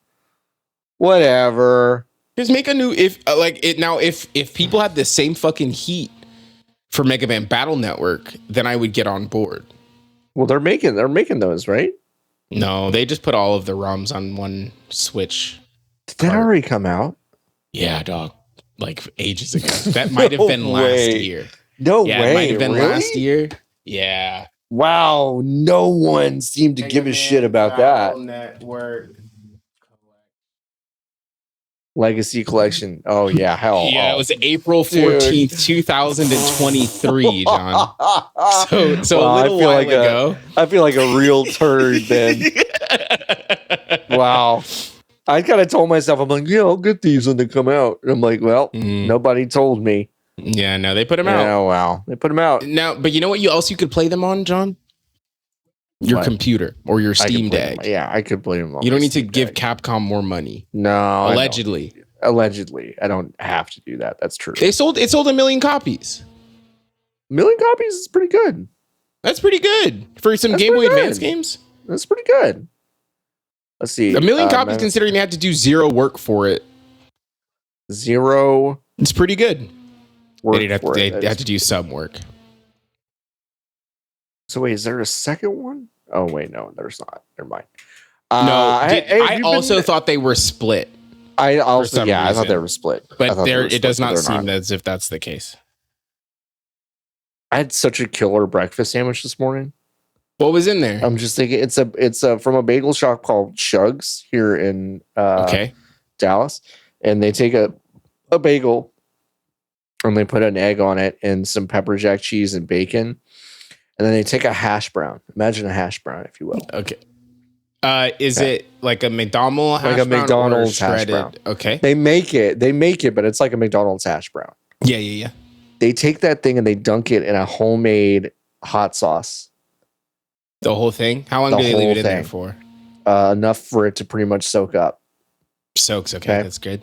A: Whatever.
B: Just make a new, if people had the same fucking heat for Mega Man Battle Network, then I would get on board.
A: Well, they're making those, right?
B: No, they just put all of the ROMs on one Switch.
A: Did that already come out?
B: Yeah, dog. Like ages ago. That might have been last year.
A: No way.
B: It might have been
A: really?
B: last year. Yeah.
A: Wow. No one seemed to give a shit about that.
B: Network.
A: Legacy Collection. Oh yeah, hell.
B: Yeah, it was April 14th, 2023, John. So a little while ago.
A: I feel like a real turd then. Wow. I kind of told myself, I'm like, yeah, I'll get these when they come out. And I'm like, well, nobody told me.
B: Yeah, no, they put them out.
A: Oh wow, they put them out.
B: Now, but you know what else you could play them on, John? Your computer or your Steam Deck.
A: Yeah, I could play them on.
B: You don't need to give Capcom more money.
A: No.
B: Allegedly.
A: I don't have to do that. That's true.
B: It sold 1 million copies.
A: 1 million copies is pretty good.
B: That's pretty good for some Game Boy Advance games.
A: That's pretty good. Let's see.
B: 1 million copies considering they had to do zero work for it.
A: Zero.
B: It's pretty good. They had to do some work.
A: So wait, is there a second one? Oh wait, no, there's not. Never mind.
B: I also thought they were split.
A: I thought they were split.
B: But it does not seem as if that's the case.
A: I had such a killer breakfast sandwich this morning.
B: What was in there?
A: I'm just thinking it's from a bagel shop called Shugs here in Dallas, and they take a bagel and they put an egg on it and some pepper jack cheese and bacon, and then they take a hash brown. Imagine a hash brown, if you will.
B: Okay. Is it like a McDonald's hash brown?
A: Like a McDonald's hash brown.
B: Okay.
A: They make it, but it's like a McDonald's hash brown.
B: Yeah.
A: They take that thing and they dunk it in a homemade hot sauce.
B: The whole thing? How long do they leave it in there for?
A: Enough for it to pretty much soak up.
B: Soaks, okay. That's good.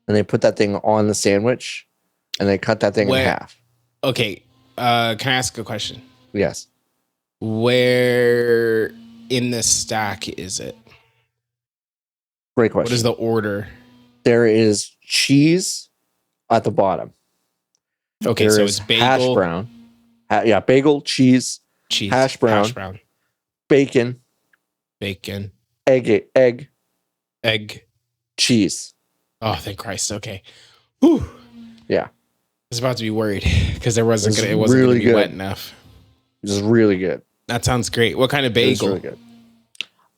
A: And they put that thing on the sandwich and they cut that thing in half.
B: Okay. Can I ask a question?
A: Yes.
B: Where in the stack is it?
A: Great question.
B: What is the order?
A: There is cheese at the bottom.
B: Okay, so it's bagel,
A: hash brown. Bagel, cheese, hash brown, bacon, egg, cheese.
B: Oh, thank Christ. Okay. Whew.
A: Yeah.
B: I was about to be worried because it wasn't going to be wet enough.
A: It was really good.
B: That sounds great. What kind of bagel?
A: It was really good.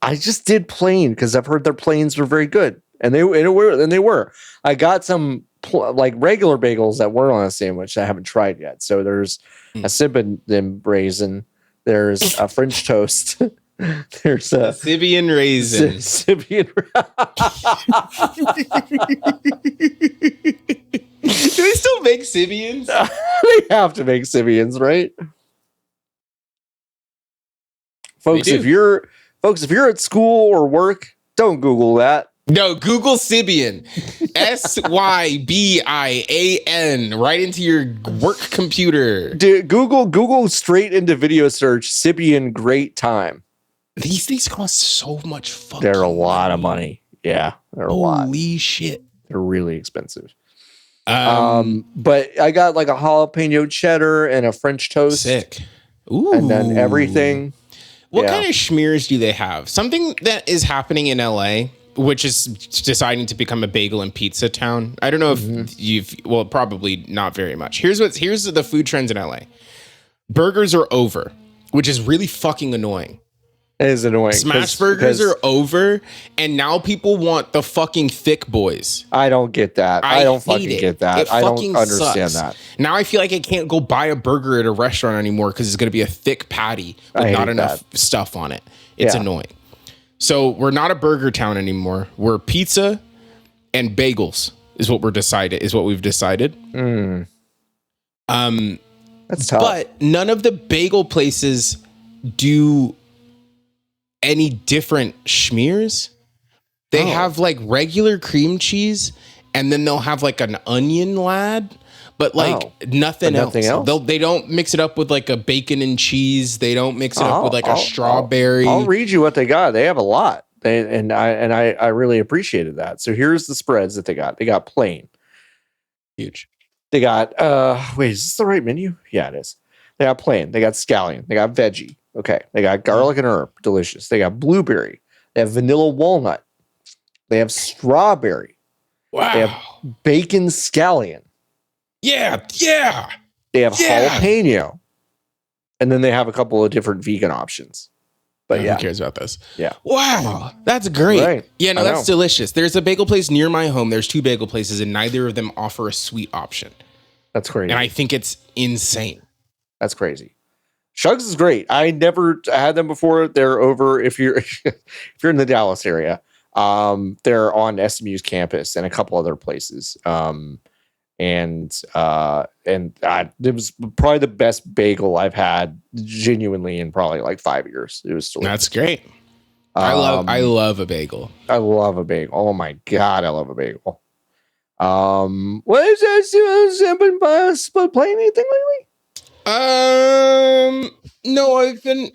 A: I just did plain because I've heard their plains were very good, and they were. I got some like regular bagels that were on a sandwich I haven't tried yet. So there's a Sibian raisin, there's a French toast, there's a
B: Sibian raisin.
A: Sibian.
B: Do they still make Sibians?
A: They have to make Sibians, right? Folks, if you're at school or work, don't Google that.
B: No, Google Sibian. Sybian right into your work computer.
A: Dude, Google straight into video search Sibian great time.
B: These things cost so much fucking
A: They're a lot of money. Yeah, they're a lot.
B: Holy shit.
A: They're really expensive. But I got like a jalapeno cheddar and a French toast.
B: Sick. Ooh.
A: And then everything.
B: What kind of schmears do they have? Something that is happening in LA, which is deciding to become a bagel and pizza town. I don't know if well, probably not very much. Here's the food trends in LA. Burgers are over, which is really fucking annoying.
A: It is annoying.
B: Smash burgers are over, and now people want the fucking thick boys.
A: I don't get that. I don't fucking get that. I don't understand that.
B: Now I feel like I can't go buy a burger at a restaurant anymore because it's going to be a thick patty with not enough stuff on it. It's annoying. So we're not a burger town anymore. We're pizza and bagels is what we've decided.
A: That's tough.
B: But none of the bagel places do any different schmears. They have like regular cream cheese, and then they'll have like an onion lad, but like nothing else. They don't mix it up with like a bacon and cheese. They don't mix it up with like a strawberry.
A: I'll read you what they got. They have a lot. I really appreciated that. So here's the spreads that they got. They got plain.
B: Huge.
A: They got wait, is this the right menu? Yeah, it is. They got plain. They got scallion. They got veggie. Okay. They got garlic and herb. Delicious. They got blueberry. They have vanilla walnut. They have strawberry.
B: Wow.
A: They have bacon scallion.
B: Yeah.
A: They have jalapeno. And then they have a couple of different vegan options. But
B: who cares about this?
A: Yeah.
B: Wow. That's great.
A: Right.
B: Yeah, no, that's delicious. There's a bagel place near my home. There's 2 bagel places, and neither of them offer a sweet option.
A: That's crazy.
B: And I think it's insane.
A: That's crazy. Shugs is great. I never had them before. They're over if you're in the Dallas area. They're on SMU's campus and a couple other places. It was probably the best bagel I've had genuinely in probably like 5 years. It was delicious.
B: That's great. I love a bagel.
A: I love a bagel. Oh my God, I love a bagel. What is this? Have been playing anything lately?
B: No, I've been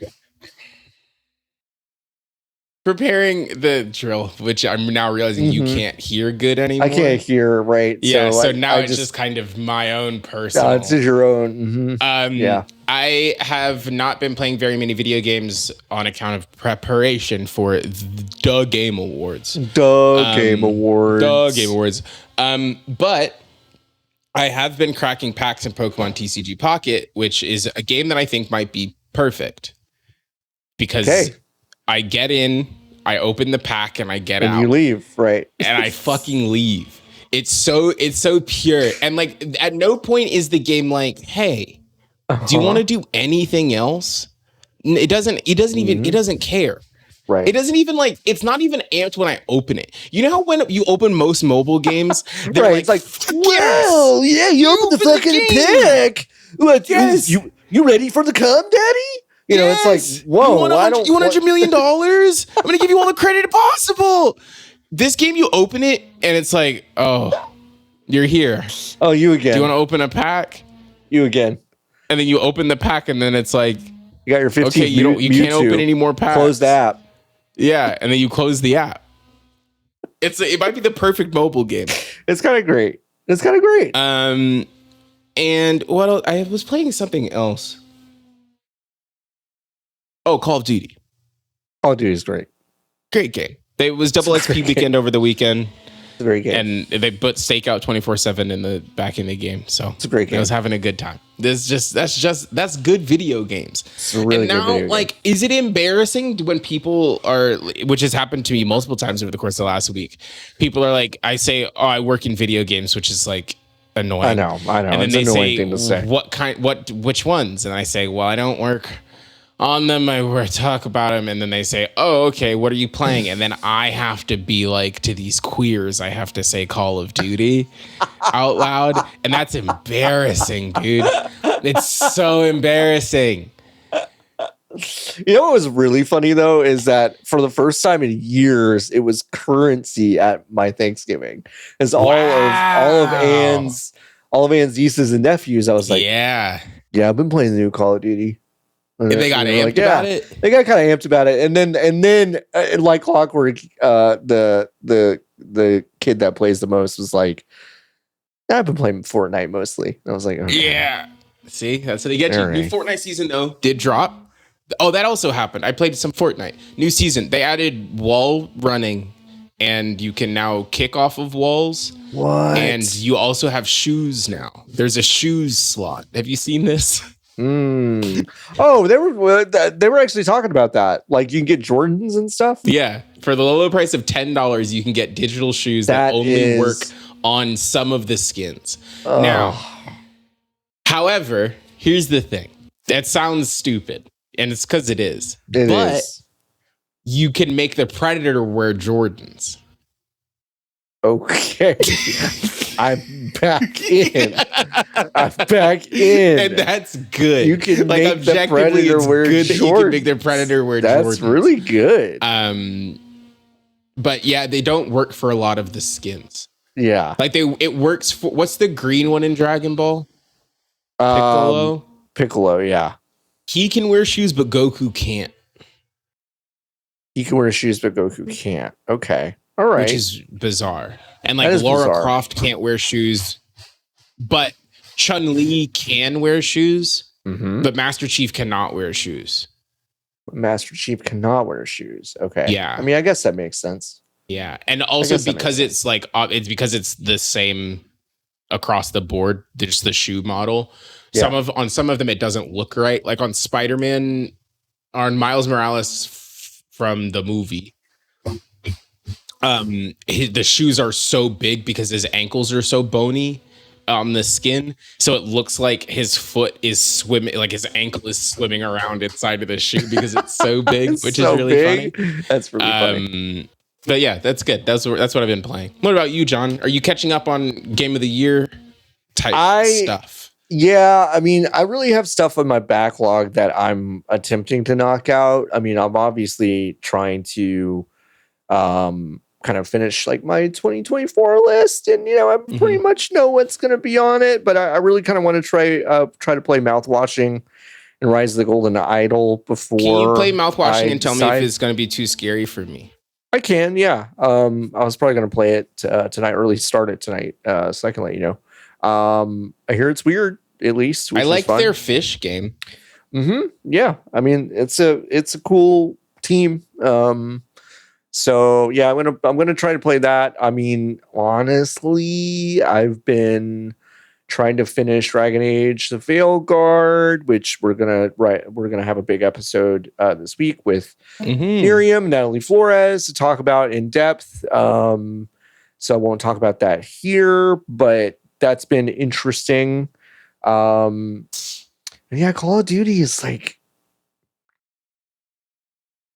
B: preparing the drill, which I'm now realizing you can't hear good anymore.
A: I can't hear, right?
B: Yeah, so now it's just kind of my own personal.
A: It's your own. Yeah.
B: I have not been playing very many video games on account of preparation for the Game Awards.
A: Game Awards.
B: But I have been cracking packs in Pokemon TCG Pocket, which is a game that I think might be perfect. Because I get in, I open the pack, and I get out.
A: And you leave, right?
B: And I fucking leave. It's so pure. And like at no point is the game like, hey, do you want to do anything else? It doesn't care.
A: Right.
B: It doesn't even like, it's not even amped when I open it. You know how when you open most mobile games, they're
A: right, it's like, well, yeah, you open the fucking pack. What, you ready for the cum, daddy? You know, it's like, whoa,
B: you want $100 million? I'm going to give you all the credit possible. This game, you open it and it's like, oh, you're here.
A: Oh, you again.
B: Do you want to open a pack?
A: You again.
B: And then you open the pack and then it's like,
A: you got your 15.
B: Okay, you can't open any more packs.
A: Close the app.
B: Yeah, and then you close the app. It might be the perfect mobile game.
A: It's kind of great.
B: And what else? I was playing something else. Oh, Call of Duty.
A: Call of Duty is great.
B: Great game. It was double XP weekend over the weekend.
A: It's a great game.
B: And they put Stakeout 24/7 in the back in the game. So
A: it's a great game.
B: I was having a good time. That's good video games.
A: It's a really
B: and now,
A: good video
B: like,
A: game.
B: is it embarrassing when people are, which has happened to me multiple times over the course of the last week? People are like, I say, oh, I work in video games, which is like annoying.
A: I know.
B: And then
A: it's
B: they
A: an annoying
B: say,
A: thing to say.
B: which ones? And I say, well, I don't work on them. I talk about them. And then they say, oh, okay, what are you playing? And then I have to be like, to these queers, I have to say Call of Duty out loud. And that's embarrassing, dude. It's so embarrassing.
A: You know what was really funny though is that for the first time in years, it was currency at my Thanksgiving. As all of Anne's nieces and nephews, I was like, yeah, I've been playing the new Call of Duty.
B: And they got amped about it.
A: They got kind of amped about it, and then like clockwork, the kid that plays the most was like, I've been playing Fortnite mostly. And I was like, okay.
B: Yeah. See, that's what they get you. New Fortnite season though did drop. Oh, that also happened. I played some Fortnite. New season. They added wall running, and you can now kick off of walls.
A: What?
B: And you also have shoes now. There's a shoes slot. Have you seen this?
A: Oh, they were actually talking about that. Like you can get Jordans and stuff.
B: Yeah, for the low price of $10, you can get digital shoes that only work on some of the skins. Now, however, here's the thing. That sounds stupid, and it's because it is. But you can make the Predator wear Jordans.
A: Okay. I'm back in. And
B: that's good.
A: You can
B: like
A: make the Predator wear
B: good
A: Jordans.
B: You can make the Predator wear Jordans.
A: That's really good.
B: But yeah, they don't work for a lot of the skins.
A: Yeah.
B: Like it works for, what's the green one in Dragon Ball? Piccolo?
A: Piccolo, yeah.
B: He can wear shoes, but Goku can't.
A: He can wear shoes, but Goku can't. Okay. All right.
B: Which is bizarre. And like Lara Croft can't wear shoes, but Chun-Li can wear shoes, but Master Chief cannot wear shoes.
A: Master Chief cannot wear shoes. Okay.
B: Yeah.
A: I mean, I guess that makes sense.
B: Yeah. And also because it's like, it's because it's the same across the board, just the shoe model. Yeah. On some of them, it doesn't look right. Like on Spider-Man, on Miles Morales from the movie, the shoes are so big because his ankles are so bony on the skin, so it looks like his foot is swimming, like his ankle is swimming around inside of the shoe because it's so big, which is really funny.
A: That's really funny.
B: But yeah, that's good. That's what I've been playing. What about you, John? Are you catching up on Game of the Year type stuff?
A: Yeah, I mean, I really have stuff on my backlog that I'm attempting to knock out. I mean, I'm obviously trying to kind of finish like my 2024 list, and I pretty much know what's going to be on it, but I really kind of want to try to play Mouthwashing and Rise of the Golden Idol before. Can
B: you play Mouthwashing and tell me if it's going to be too scary for me?
A: I can, yeah. I was probably going to play it tonight, or at least start it tonight, so I can let you know. I hear it's weird, at least.
B: I like their fish game.
A: Yeah, I mean, it's a cool team. So yeah, I'm gonna try to play that. I mean, honestly, I've been trying to finish Dragon Age: The Veilguard, which we're gonna have a big episode this week with Miriam, Natalie Flores to talk about in depth. So I won't talk about that here, but that's been interesting. And yeah, Call of Duty is like,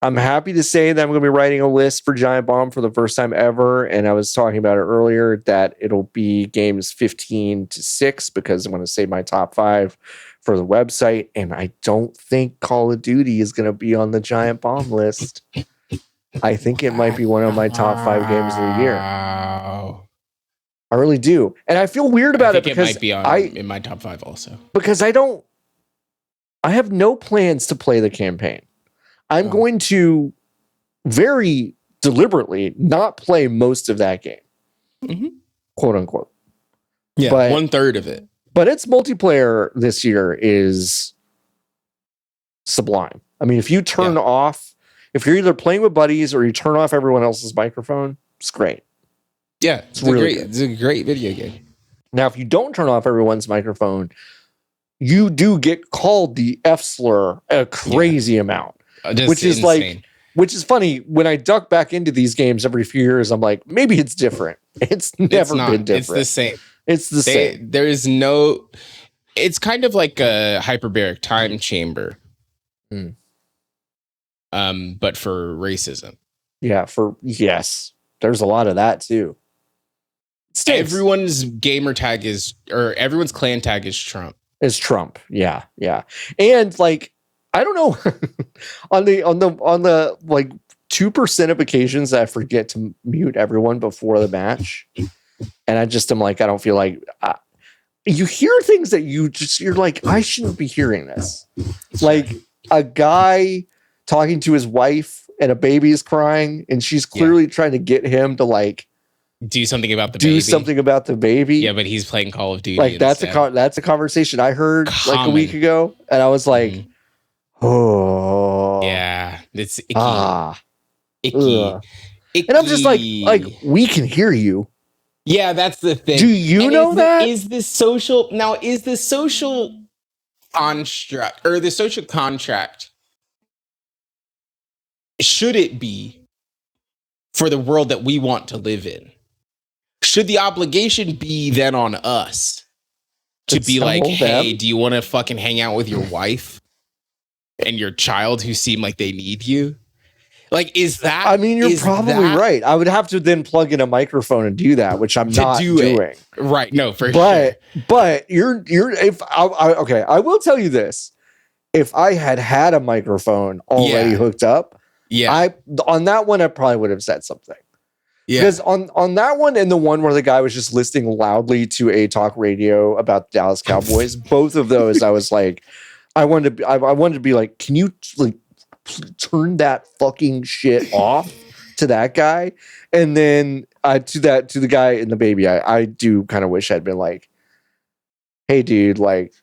A: I'm happy to say that I'm going to be writing a list for Giant Bomb for the first time ever. And I was talking about it earlier that it'll be games 15 to 6 because I'm going to save my top 5 for the website. And I don't think Call of Duty is going to be on the Giant Bomb list. I think it might be one of my top 5 games of the year.
B: Wow.
A: I really do. And I feel weird about it because
B: it might be in my top 5 also.
A: Because I have no plans to play the campaign. I'm going to very deliberately not play most of that game, quote unquote.
B: Yeah, but 1/3 of it.
A: But its multiplayer this year is sublime. I mean, if you turn off, if you're either playing with buddies or you turn off everyone else's microphone, it's great.
B: Yeah,
A: It's really good.
B: It's a great video game.
A: Now, if you don't turn off everyone's microphone, you do get called the F slur a crazy amount, which is
B: insane.
A: which is funny. When I duck back into these games every few years, I'm like, maybe it's different. It's never been different.
B: It's the same.
A: It's the same.
B: There is no. It's kind of like a hyperbaric time chamber, but for racism.
A: Yeah, yes, there's a lot of that too.
B: Everyone's gamer tag everyone's clan tag is Trump.
A: Is Trump. Yeah. And like, I don't know, on the like 2% of occasions that I forget to mute everyone before the match. And I just am like, I don't feel like you hear things that you're like, I shouldn't be hearing this. Like a guy talking to his wife and a baby is crying and she's clearly trying to get him to like
B: do something about the baby. Yeah, but he's playing Call of Duty.
A: Like that's a conversation I heard like a week ago, and I was like, oh
B: yeah, it's icky. Icky.
A: And I'm just like we can hear you.
B: Yeah, that's the thing.
A: Do you know that?
B: Is this social construct or the social contract? Should it be for the world that we want to live in? Should the obligation be then on us to be like, hey, do you want to fucking hang out with your wife and your child who seem like they need you? Like, is that? I mean,
A: you're probably right. I would have to then plug in a microphone and do that, which I'm not doing.
B: Right? No, for sure.
A: But I will tell you this: if I had a microphone already hooked up, on that one I probably would have said something. Yeah. Because on that one and the one where the guy was just listening loudly to a talk radio about the Dallas Cowboys, both of those I was like, I wanted to be like, can you like turn that fucking shit off to that guy? And then to the guy and the baby, I do kind of wish I'd been like, hey dude, like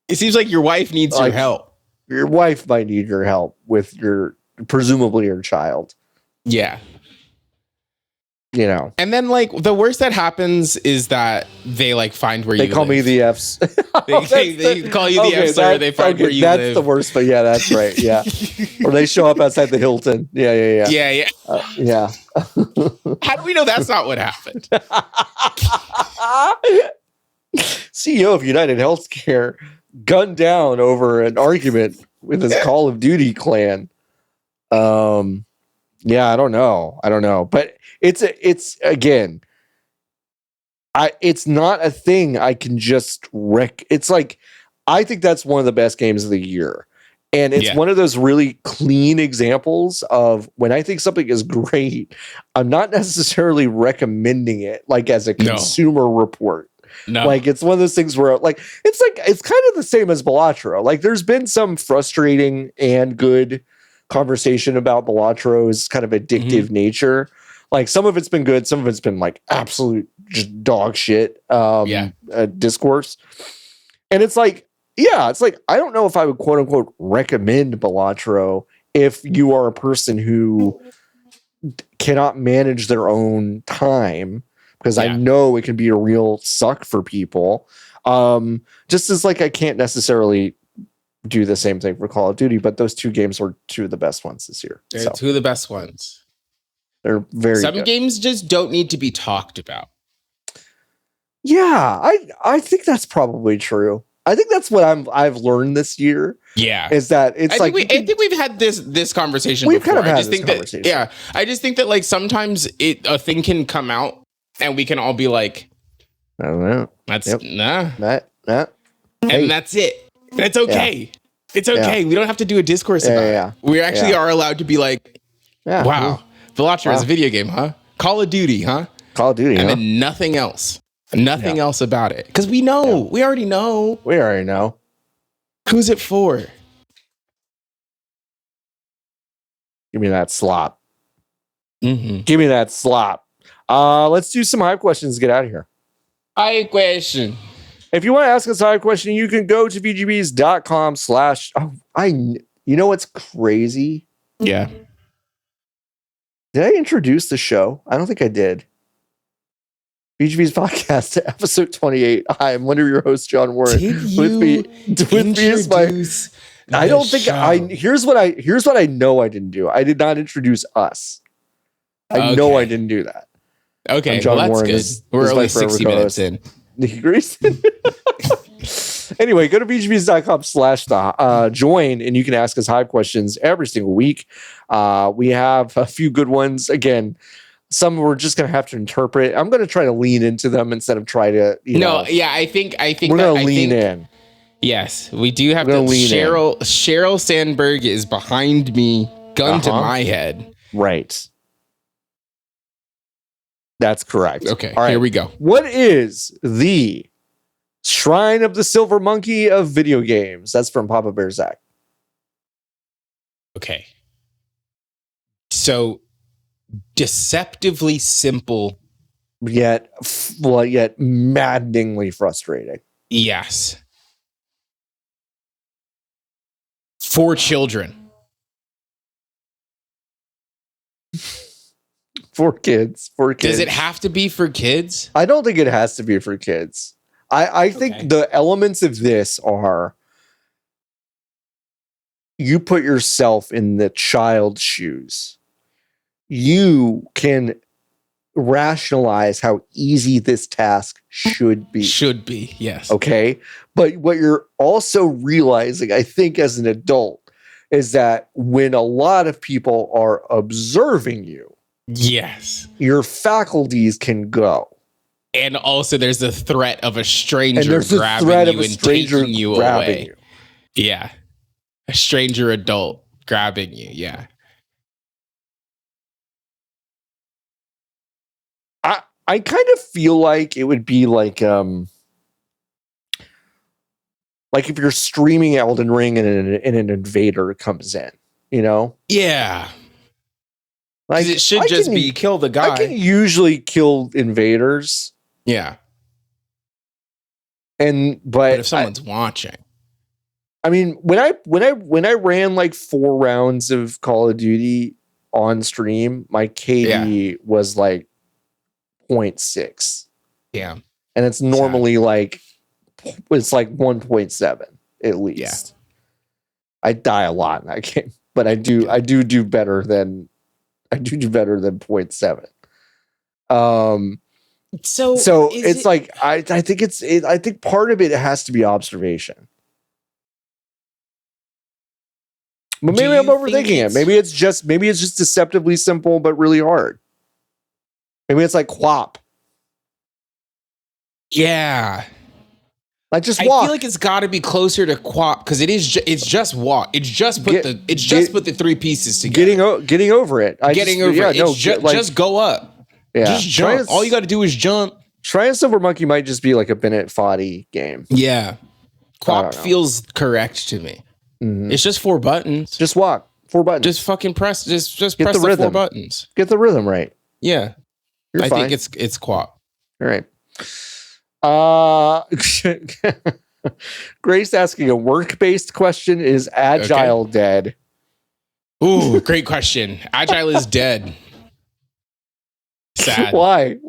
B: it seems like your wife needs your help.
A: Your wife might need your help with presumably your child.
B: Yeah.
A: You know,
B: and then like the worst that happens is that they like find where
A: they
B: you
A: call
B: live.
A: Me the Fs.
B: they call you the Fs, or they find where you live.
A: That's the worst, but yeah, that's right. Yeah, or they show up outside the Hilton. Yeah. Yeah.
B: How do we know that's not what happened?
A: CEO of United Healthcare gunned down over an argument with his Call of Duty clan. Yeah, I don't know, but it's again, it's not a thing I can just It's like, I think that's one of the best games of the year. And it's one of those really clean examples of when I think something is great, I'm not necessarily recommending it like as a consumer report. No. Like it's one of those things where it's kind of the same as Balatro. Like there's been some frustrating and good conversation about Balatro's kind of addictive nature. Like some of it's been good, some of it's been like absolute just dog shit discourse. And it's like, I don't know if I would quote unquote recommend Balatro if you are a person who cannot manage their own time, because I know it can be a real suck for people. Just as like I can't necessarily do the same thing for Call of Duty, but those two games were two of the best ones this year.
B: They're two of the best ones.
A: They're very
B: Some games just don't need to be talked about.
A: Yeah, I think that's probably true. I think that's what I've learned this year.
B: Yeah,
A: is that it's
B: I think we've had this conversation.
A: We've
B: before.
A: kind of had this conversation.
B: I just think that like sometimes a thing can come out and we can all be like,
A: I don't know.
B: That's
A: and
B: that's it. And it's okay. Yeah. It's okay. Yeah. We don't have to do a discourse about it. We actually are allowed to be like, wow, Balatro is a video game, huh? Call of Duty, huh?
A: Call of Duty,
B: and then nothing else. Nothing else about it. Because we know. We already know. Who's it for?
A: Give me that slop. Give me that slop. Let's do some hype questions to get out of here.
B: Hype question.
A: If you want to ask us a hype question, you can go to vgbs.com/ you know what's crazy?
B: Yeah.
A: Did I introduce the show? I don't think I did. BGB's podcast, episode 28. Hi, I'm one of your hosts, John Warren.
B: Did you
A: with me is my. I don't think I. Here's what I know I didn't do. I did not introduce us. I know I didn't do that.
B: Okay,
A: John
B: well, that's
A: Warren
B: good. We're only 60 minutes in.
A: Niki agrees. Anyway, go to bgbs.com/join and you can ask us Hive questions every single week. We have a few good ones. Again, some we're just going to have to interpret. I'm going to try to lean into them instead of try to,
B: I think
A: we're going to lean in.
B: Yes, we do have to. Sheryl Sandberg is behind me, gun to my head.
A: Right. That's correct.
B: Okay,
A: all right.
B: Here we go.
A: What is the Shrine of the Silver Monkey of video games? That's from Papa Bear Zach.
B: Okay. So deceptively simple,
A: yet maddeningly frustrating.
B: Yes. For children.
A: For kids.
B: Does it have to be for kids?
A: I don't think it has to be for kids. I think the elements of this are you put yourself in the child's shoes. You can rationalize how easy this task should be.
B: Should be, yes.
A: Okay. But what you're also realizing, I think, as an adult, is that when a lot of people are observing you,
B: yes,
A: your faculties can go.
B: And also there's the threat of a stranger grabbing you and taking you away. Yeah. A stranger adult grabbing you. Yeah.
A: I kind of feel like it would be like if you're streaming Elden Ring and an invader comes in,
B: Yeah.
A: Like
B: it should just be kill the guy.
A: I can usually kill invaders.
B: Yeah.
A: But
B: if someone's watching.
A: I mean, when I ran like 4 rounds of Call of Duty on stream, my KD was like 0.6.
B: Yeah.
A: And it's normally it's like 1.7 at least.
B: Yeah.
A: I die a lot in that game, but I do better than 0.7. So it's like I think part of it has to be observation. But maybe I'm overthinking it. Maybe it's just deceptively simple but really hard. Maybe it's like QWOP.
B: Yeah.
A: Like just walk.
B: I feel like it's got to be closer to QWOP because it's just walk. It's just put the 3 pieces together.
A: Getting over it.
B: Just go up.
A: Yeah.
B: Just jump. All you got to do is jump.
A: Shrine of Silver Monkey might just be like a Bennett Foddy game.
B: Yeah. QWOP feels correct to me. Mm-hmm. It's just 4 buttons.
A: Just walk. 4 buttons.
B: Just fucking press. Just press the 4 buttons.
A: Get the rhythm right.
B: Yeah. I think it's QWOP.
A: All right. Grace asking a work-based question: is Agile dead?
B: Ooh, great question. Agile is dead. Sad.
A: Why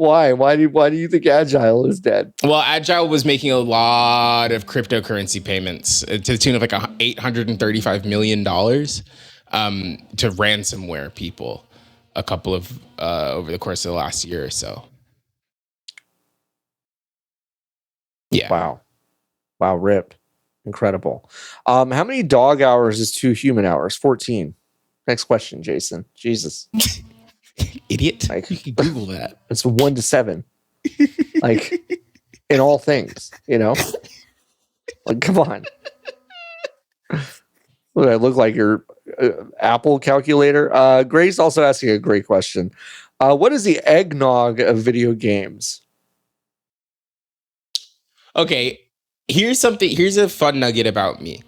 A: do you think Agile is dead?
B: Well, Agile was making a lot of cryptocurrency payments to the tune of like $835 million to ransomware people a couple of over the course of the last year or so. Yeah. Wow. Ripped. Incredible. How many dog hours is 2 human hours? 14. Next question, Jason. Jesus. Idiot. Like, you can Google that.
A: It's 1 to 7. Like, in all things, Like, come on. What do I look like? Your Apple calculator? Grace also asking a great question. What is the eggnog of video games?
B: Okay, here's a fun nugget about me.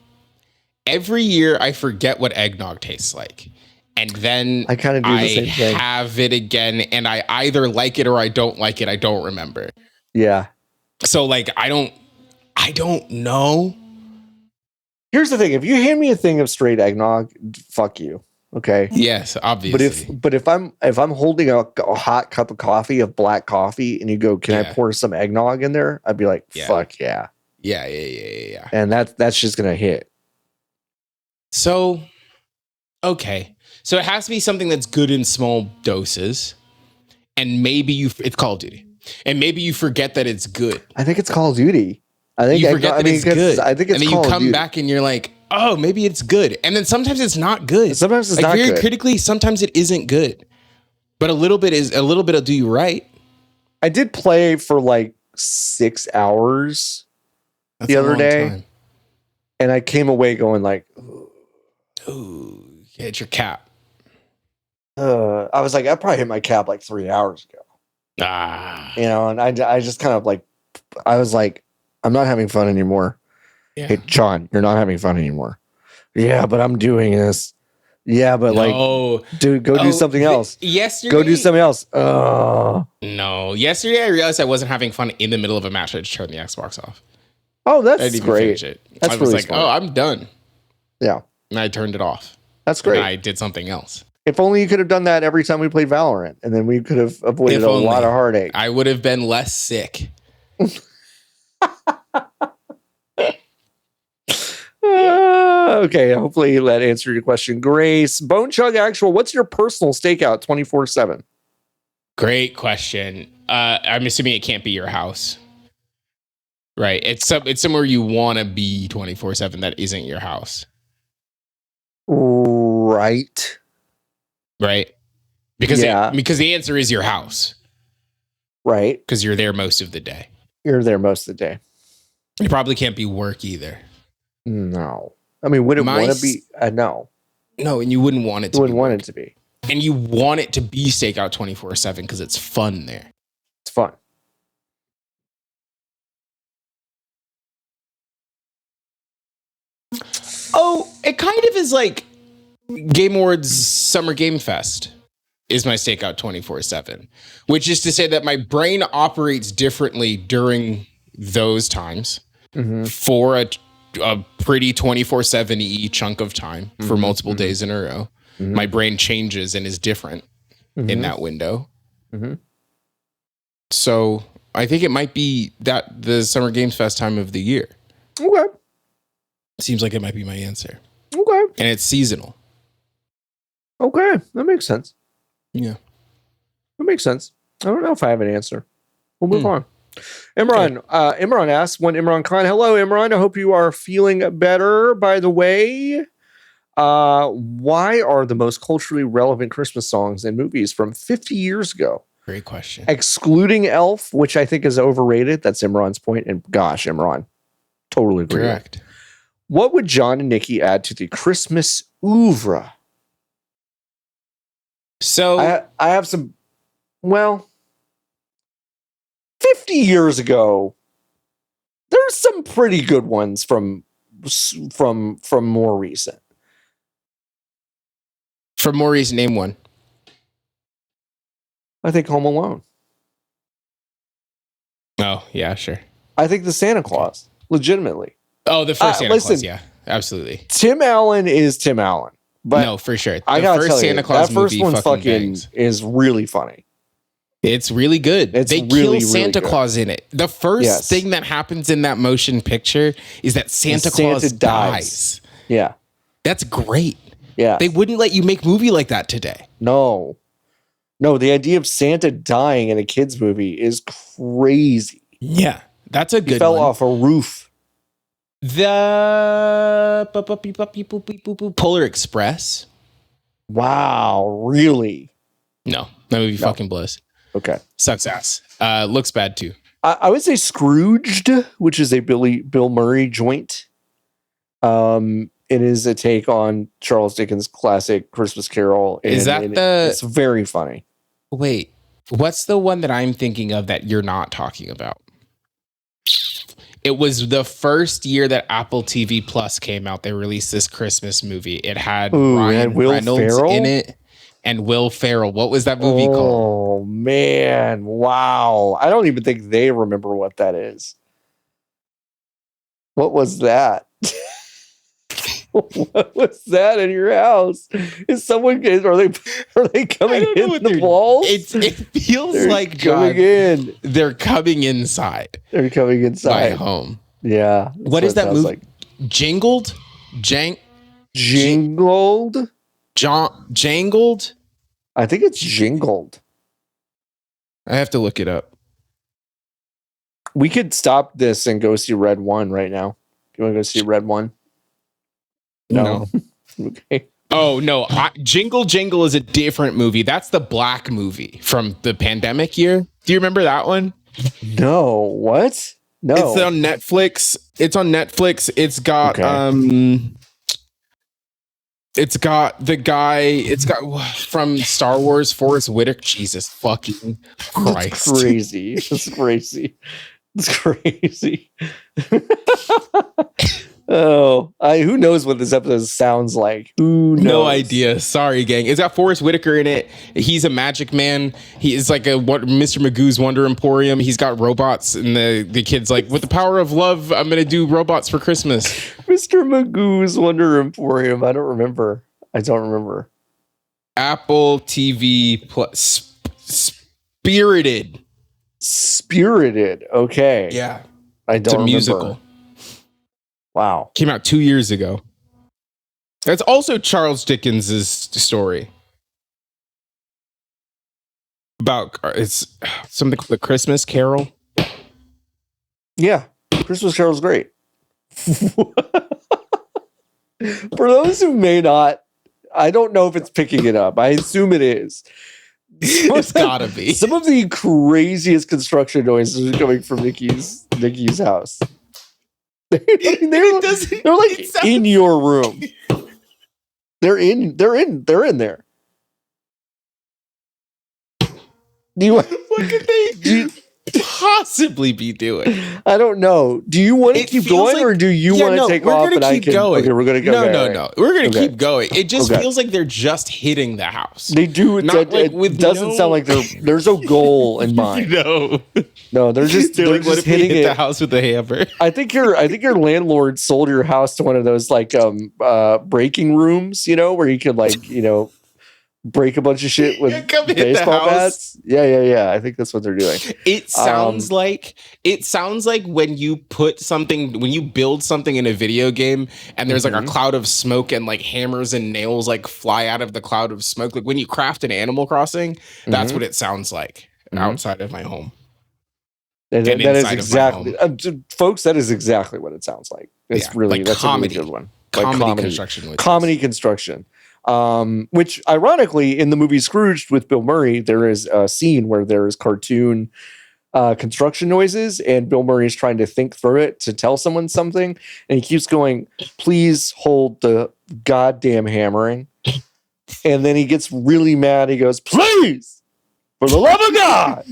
B: Every year I forget what eggnog tastes like. And then
A: I kind of do the same thing.
B: Have it again and I either like it or I don't like it. I don't remember.
A: Yeah.
B: So like I don't know.
A: Here's the thing. If you hand me a thing of straight eggnog, fuck you. Okay.
B: Yes, obviously.
A: But if I'm holding a hot cup of coffee, of black coffee, and you go, can I pour some eggnog in there? I'd be like, fuck yeah.
B: Yeah.
A: And that's just gonna hit.
B: So, okay. So it has to be something that's good in small doses. And maybe it's Call of Duty. And maybe you forget that it's good.
A: I think it's Call of Duty. I think
B: you forget that it's good.
A: I think it's
B: and then
A: Call
B: you
A: of
B: come
A: Duty.
B: back and you're like, oh, maybe it's good. And then sometimes it's not good.
A: Sometimes it's
B: like
A: not
B: very
A: good.
B: critically, sometimes it isn't good. But a little bit will do you right.
A: I did play for like 6 hours the other day. Time. And I came away going like,
B: ooh, hit your cap.
A: I was like, I probably hit my cap like 3 hours ago. You know, and I just kind of like, I was like, I'm not having fun anymore. Yeah. Hey, John, you're not having fun anymore. Yeah, but I'm doing this. Yeah, but like, dude, go do something else.
B: Yesterday,
A: go do something else.
B: No, yesterday I realized I wasn't having fun in the middle of a match. I just turned the Xbox off.
A: Oh, that's great.
B: I was like, smart. Oh, I'm done.
A: Yeah,
B: and I turned it off.
A: That's great.
B: And I did something else.
A: If only you could have done that every time we played Valorant, and then we could have avoided a lot of heartache.
B: I would have been less sick.
A: Okay, hopefully that answered your question. Grace, Bone Chug Actual, what's your personal stakeout 24/7?
B: Great question. I'm assuming it can't be your house. Right. It's somewhere you want to be 24/7 that isn't your house.
A: Right.
B: Because the answer is your house.
A: Right.
B: Because you're there most of the day.
A: You
B: probably can't be work either.
A: No. I mean, would it want to be? No.
B: No, and you wouldn't want it to be.
A: Wouldn't want it to be.
B: And you want it to be stakeout 24/7 because it's fun there.
A: It's fun.
B: Oh, it kind of is like Game Awards Summer Game Fest is my stakeout 24/7, which is to say that my brain operates differently during those times for a pretty 24/7 chunk of time for multiple days in a row. My brain changes and is different in that window. So I think it might be that the Summer Games Fest time of the year.
A: Okay.
B: Seems like it might be my answer.
A: Okay.
B: And it's seasonal.
A: Okay. That makes sense.
B: Yeah.
A: That makes sense. I don't know if I have an answer. We'll move on. Imran, okay. Imran asks, when Imran Khan, hello, Imran. I hope you are feeling better. By the way, why are the most culturally relevant Christmas songs in movies from 50 years ago?
B: Great question.
A: Excluding Elf, which I think is overrated. That's Imran's point. And gosh, Imran, totally agree.
B: Correct.
A: What would John and Nikki add to the Christmas oeuvre?
B: So
A: I have some, 50 years ago, there's some pretty good ones from more recent.
B: From more recent, name one.
A: I think Home Alone.
B: Oh, yeah, sure.
A: I think the Santa Claus, legitimately.
B: Oh, the first Santa Claus, yeah, absolutely.
A: Tim Allen is Tim Allen. But
B: no, for sure.
A: I gotta tell
B: Santa
A: you,
B: Claus
A: that first one fucking
B: bangs.
A: is really funny.
B: It's really good. They kill Santa Claus in it. The first thing that happens in that motion picture is that Santa Claus dies.
A: Yeah.
B: That's great.
A: Yeah.
B: They wouldn't let you make a movie like that today.
A: No, the idea of Santa dying in a kid's movie is crazy.
B: Yeah, that's a good one. He
A: fell off a roof.
B: The Polar Express.
A: Wow, really?
B: No, that movie fucking blows.
A: Okay.
B: Sucks ass. Looks bad too.
A: I would say Scrooged, which is a Bill Murray joint. It is a take on Charles Dickens' classic Christmas Carol.
B: Is that
A: it's very funny.
B: Wait, what's the one that I'm thinking of that you're not talking about? It was the first year that Apple TV Plus came out. They released this Christmas movie. It had Ryan Reynolds in it and Will Ferrell. What was that movie called?
A: Oh, man. Wow. I don't even think they remember what that is. What was that? What was that in your house? Is someone? Are they coming in the walls?
B: It feels
A: they're
B: like
A: coming
B: John,
A: in.
B: they're coming inside.
A: They're coming inside
B: My home.
A: Yeah.
B: What is that movie? Like. Jingled?
A: Jingled?
B: Jangled?
A: I think it's Jingled.
B: I have to look it up.
A: We could stop this and go see Red 1 right now. You want to go see Red 1?
B: No.
A: Okay.
B: Oh, no. Jingle Jangle is a different movie. That's the Black movie from the pandemic year. Do you remember that one?
A: No. What? No.
B: It's on Netflix. It's got It's got the guy. From Star Wars, Forrest Whitaker. Jesus fucking Christ!
A: That's crazy. It's crazy. It's crazy. Oh, who knows what this episode sounds like? Who knows?
B: No idea. Sorry, gang. It's got Forrest Whitaker in it. He's a magic man. He is like Mr. Magoo's Wonder Emporium. He's got robots, and the kid's like, with the power of love, I'm gonna do robots for Christmas.
A: Mr. Magoo's Wonder Emporium. I don't remember.
B: Apple TV Plus. Spirited. Okay.
A: Yeah. I don't remember.
B: It's a musical.
A: Wow.
B: Came out 2 years ago. That's also Charles Dickens' story. About it's something called The Christmas Carol.
A: Yeah. Christmas Carol's great. For those who may not, I don't know if it's picking it up. I assume it is.
B: It's gotta be.
A: Some of the craziest construction noises are coming from Niki's house. They're like in your room. They're in there.
B: What could they possibly be doing?
A: I don't know. Do you want to keep going, or do you want to take off?
B: And I can going.
A: Okay, we're gonna go.
B: No. We're gonna keep going. It just feels like they're just hitting the house.
A: They do. It doesn't sound like there's no goal in mind. No, they're just hitting
B: the house with a hammer.
A: I think your landlord sold your house to one of those like breaking rooms, where you could break a bunch of shit with baseball bats. Yeah. I think that's what they're doing.
B: It sounds like when you build something in a video game and there's like a cloud of smoke and like hammers and nails like fly out of the cloud of smoke. Like when you craft an Animal Crossing, that's what it sounds like outside of my home.
A: That is exactly, folks. That is exactly what it sounds like. It's really that's comedy. A really good one. Comedy construction. Which ironically in the movie Scrooged with Bill Murray, there is a scene where there is cartoon construction noises and Bill Murray is trying to think through it to tell someone something. And he keeps going, please hold the goddamn hammering. And then he gets really mad. He goes, please, for the love of God,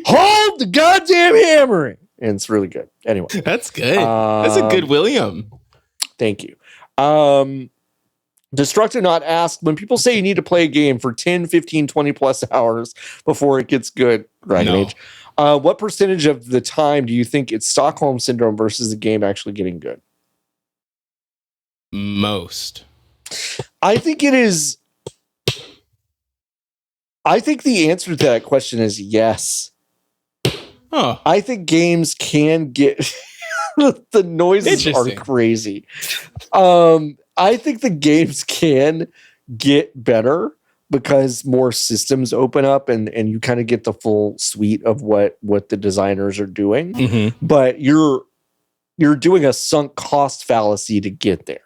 A: hold the goddamn hammering. And it's really good. Anyway.
B: That's good. That's a good William.
A: Thank you. Destructonaut asked, when people say you need to play a game for 10, 15, 20 plus hours before it gets good, what percentage of the time do you think it's Stockholm Syndrome versus the game actually getting good?
B: Most.
A: I think it is. I think the answer to that question is yes.
B: Oh.
A: I think games can get the noises are crazy. I think the games can get better because more systems open up and you kind of get the full suite of what the designers are doing. Mm-hmm. But you're doing a sunk cost fallacy to get there.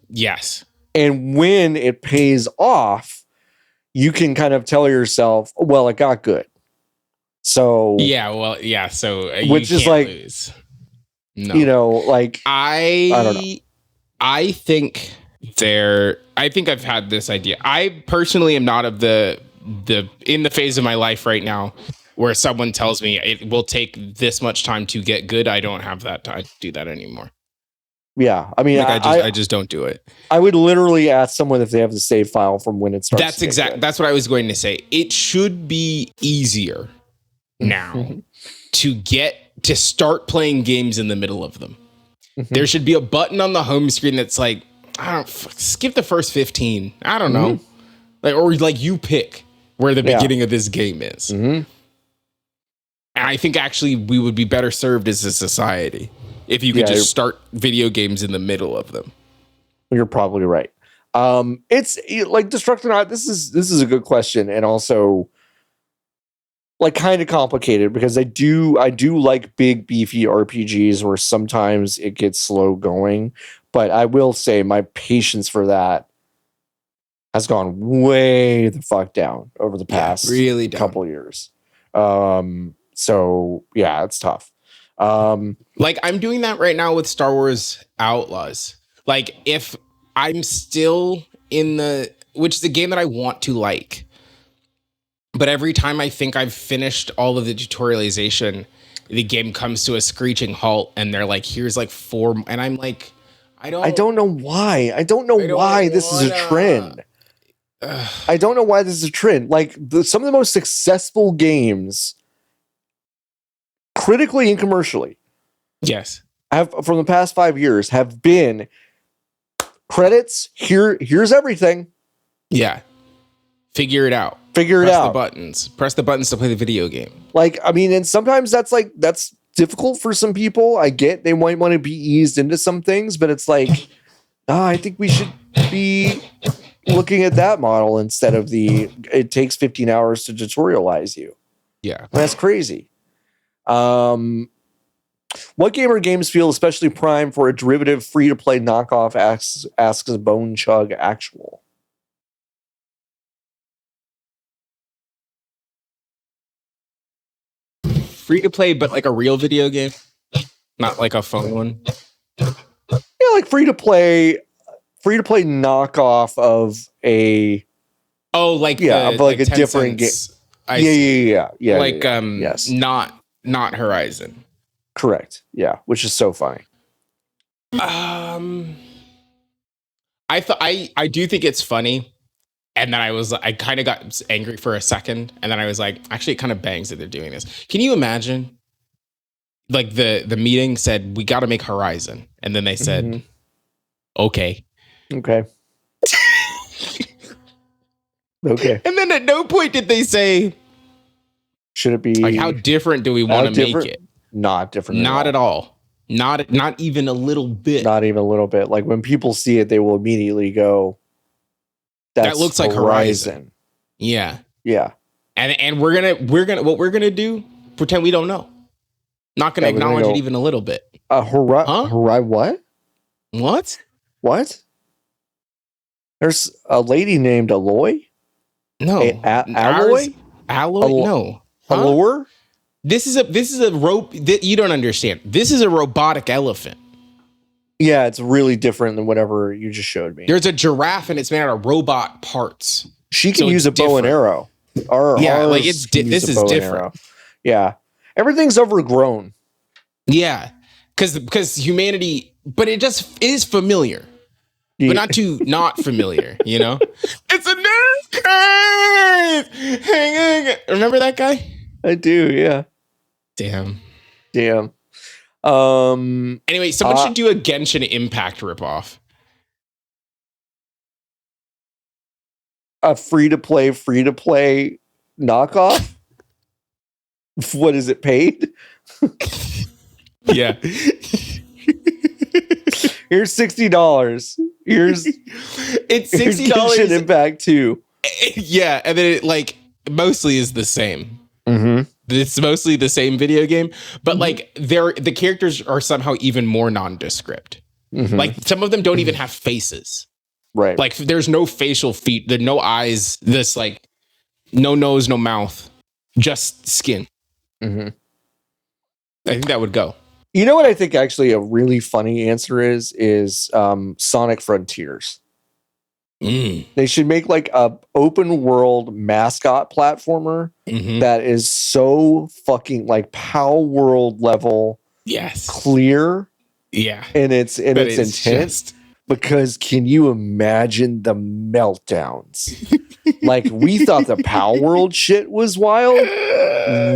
B: Yes.
A: And when it pays off, you can kind of tell yourself, well, it got good. So
B: so
A: which is like
B: lose. No.
A: I don't know.
B: I think I've had this idea. I personally am not of the in the phase of my life right now where someone tells me it will take this much time to get good. I don't have that time to do that anymore.
A: Yeah. I mean,
B: I just don't do it.
A: I would literally ask someone if they have the save file from when it starts.
B: That's what I was going to say. It should be easier now to start playing games in the middle of them. Mm-hmm. There should be a button on the home screen that's like, skip the first 15. I don't know. Like, or like you pick where the beginning of this game is. And I think actually we would be better served as a society if you could just start video games in the middle of them.
A: You're probably right. It's like Destructonaut. This is a good question, and also like kind of complicated because I do like big beefy RPGs where sometimes it gets slow going, but I will say my patience for that has gone way the fuck down over the past
B: really
A: couple years. So yeah, it's tough.
B: Like I'm doing that right now with Star Wars Outlaws. Like if I'm still which is a game that I want to like, but every time I think I've finished all of the tutorialization, the game comes to a screeching halt and they're like, here's like 4, and I'm like, I don't know why. I don't know why this is a trend. I don't know why this is a trend. Like some of the most successful games, critically and commercially, have from the past 5 years have been credits. Here's everything. Yeah, figure it out. Press the buttons to play the video game.
A: Like, I mean, and sometimes that's difficult for some people. I get they might want to be eased into some things, but it's like, I think we should be looking at that model instead of it takes 15 hours to tutorialize you.
B: Yeah.
A: That's crazy. What game or games feel especially prime for a derivative free-to-play knockoff, asks Bone Chug Actual.
B: Free-to-play, but like a real video game? Not like a phone one?
A: Yeah, like free-to-play knockoff of a...
B: Oh, like
A: of like a different game. Yeah.
B: Like,
A: yes.
B: Not Horizon.
A: Correct. Yeah, which is so funny.
B: I do think it's funny, and then I kind of got angry for a second, and then I was like, actually, it kind of bangs that they're doing this. Can you imagine? Like the meeting said, we got to make Horizon, and then they said, okay.
A: Okay.
B: And then at no point did they say,
A: should it be
B: like, how different do we want to make it?
A: Not different.
B: Not at all. Not even a little bit.
A: Not even a little bit. Like when people see it, they will immediately go, that
B: looks like Horizon. Yeah.
A: Yeah.
B: And we're gonna do, pretend we don't know. Not gonna acknowledge it even a little bit.
A: What? What? There's a lady named Aloy?
B: No.
A: Alloy?
B: No.
A: Allure?
B: This is a rope that you don't understand. This is a robotic elephant.
A: Yeah, it's really different than whatever you just showed me.
B: There's a giraffe and it's made out of robot parts.
A: She can use a bow and arrow.
B: This is different.
A: Yeah. Everything's overgrown.
B: Yeah. Because humanity, but it just is familiar.
A: Yeah.
B: But not familiar, you know? It's a nerd. Remember that guy?
A: I do, yeah.
B: Damn.
A: Anyway,
B: someone should do a Genshin Impact ripoff.
A: A free-to-play knockoff? What is it, paid?
B: Yeah.
A: Here's $60. It's
B: $60.
A: Genshin Impact 2.
B: Yeah, and then it like mostly is the same.
A: Mm-hmm.
B: It's mostly the same video game, but like the characters are somehow even more nondescript. Mm-hmm. Like some of them don't even have faces.
A: Right.
B: Like there's no facial feet, there's no eyes, this like no nose, no mouth, just skin.
A: Mm-hmm.
B: I think that would go.
A: You know what I think actually a really funny answer is Sonic Frontiers. They should make like a open world mascot platformer that is so fucking like Pow World level, clear, in its intent. Because can you imagine the meltdowns? Like we thought the Pow World shit was wild.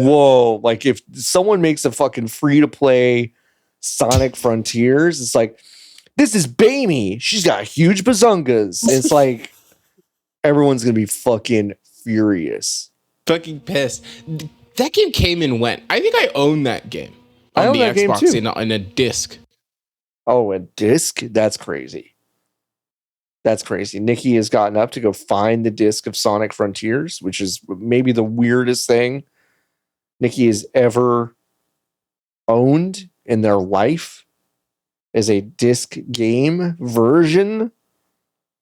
A: Whoa! Like if someone makes a fucking free to play Sonic Frontiers, it's like this is Bamie. She's got huge bazungas. It's like everyone's gonna be fucking furious.
B: Fucking pissed. That game came and went. I think I own that game.
A: I
B: On
A: own
B: the
A: that game
B: Xbox
A: too.
B: in a disc.
A: Oh, a disc? That's crazy. That's crazy. Nikki has gotten up to go find the disc of Sonic Frontiers, which is maybe the weirdest thing Nikki has ever owned in their life, is a disc game version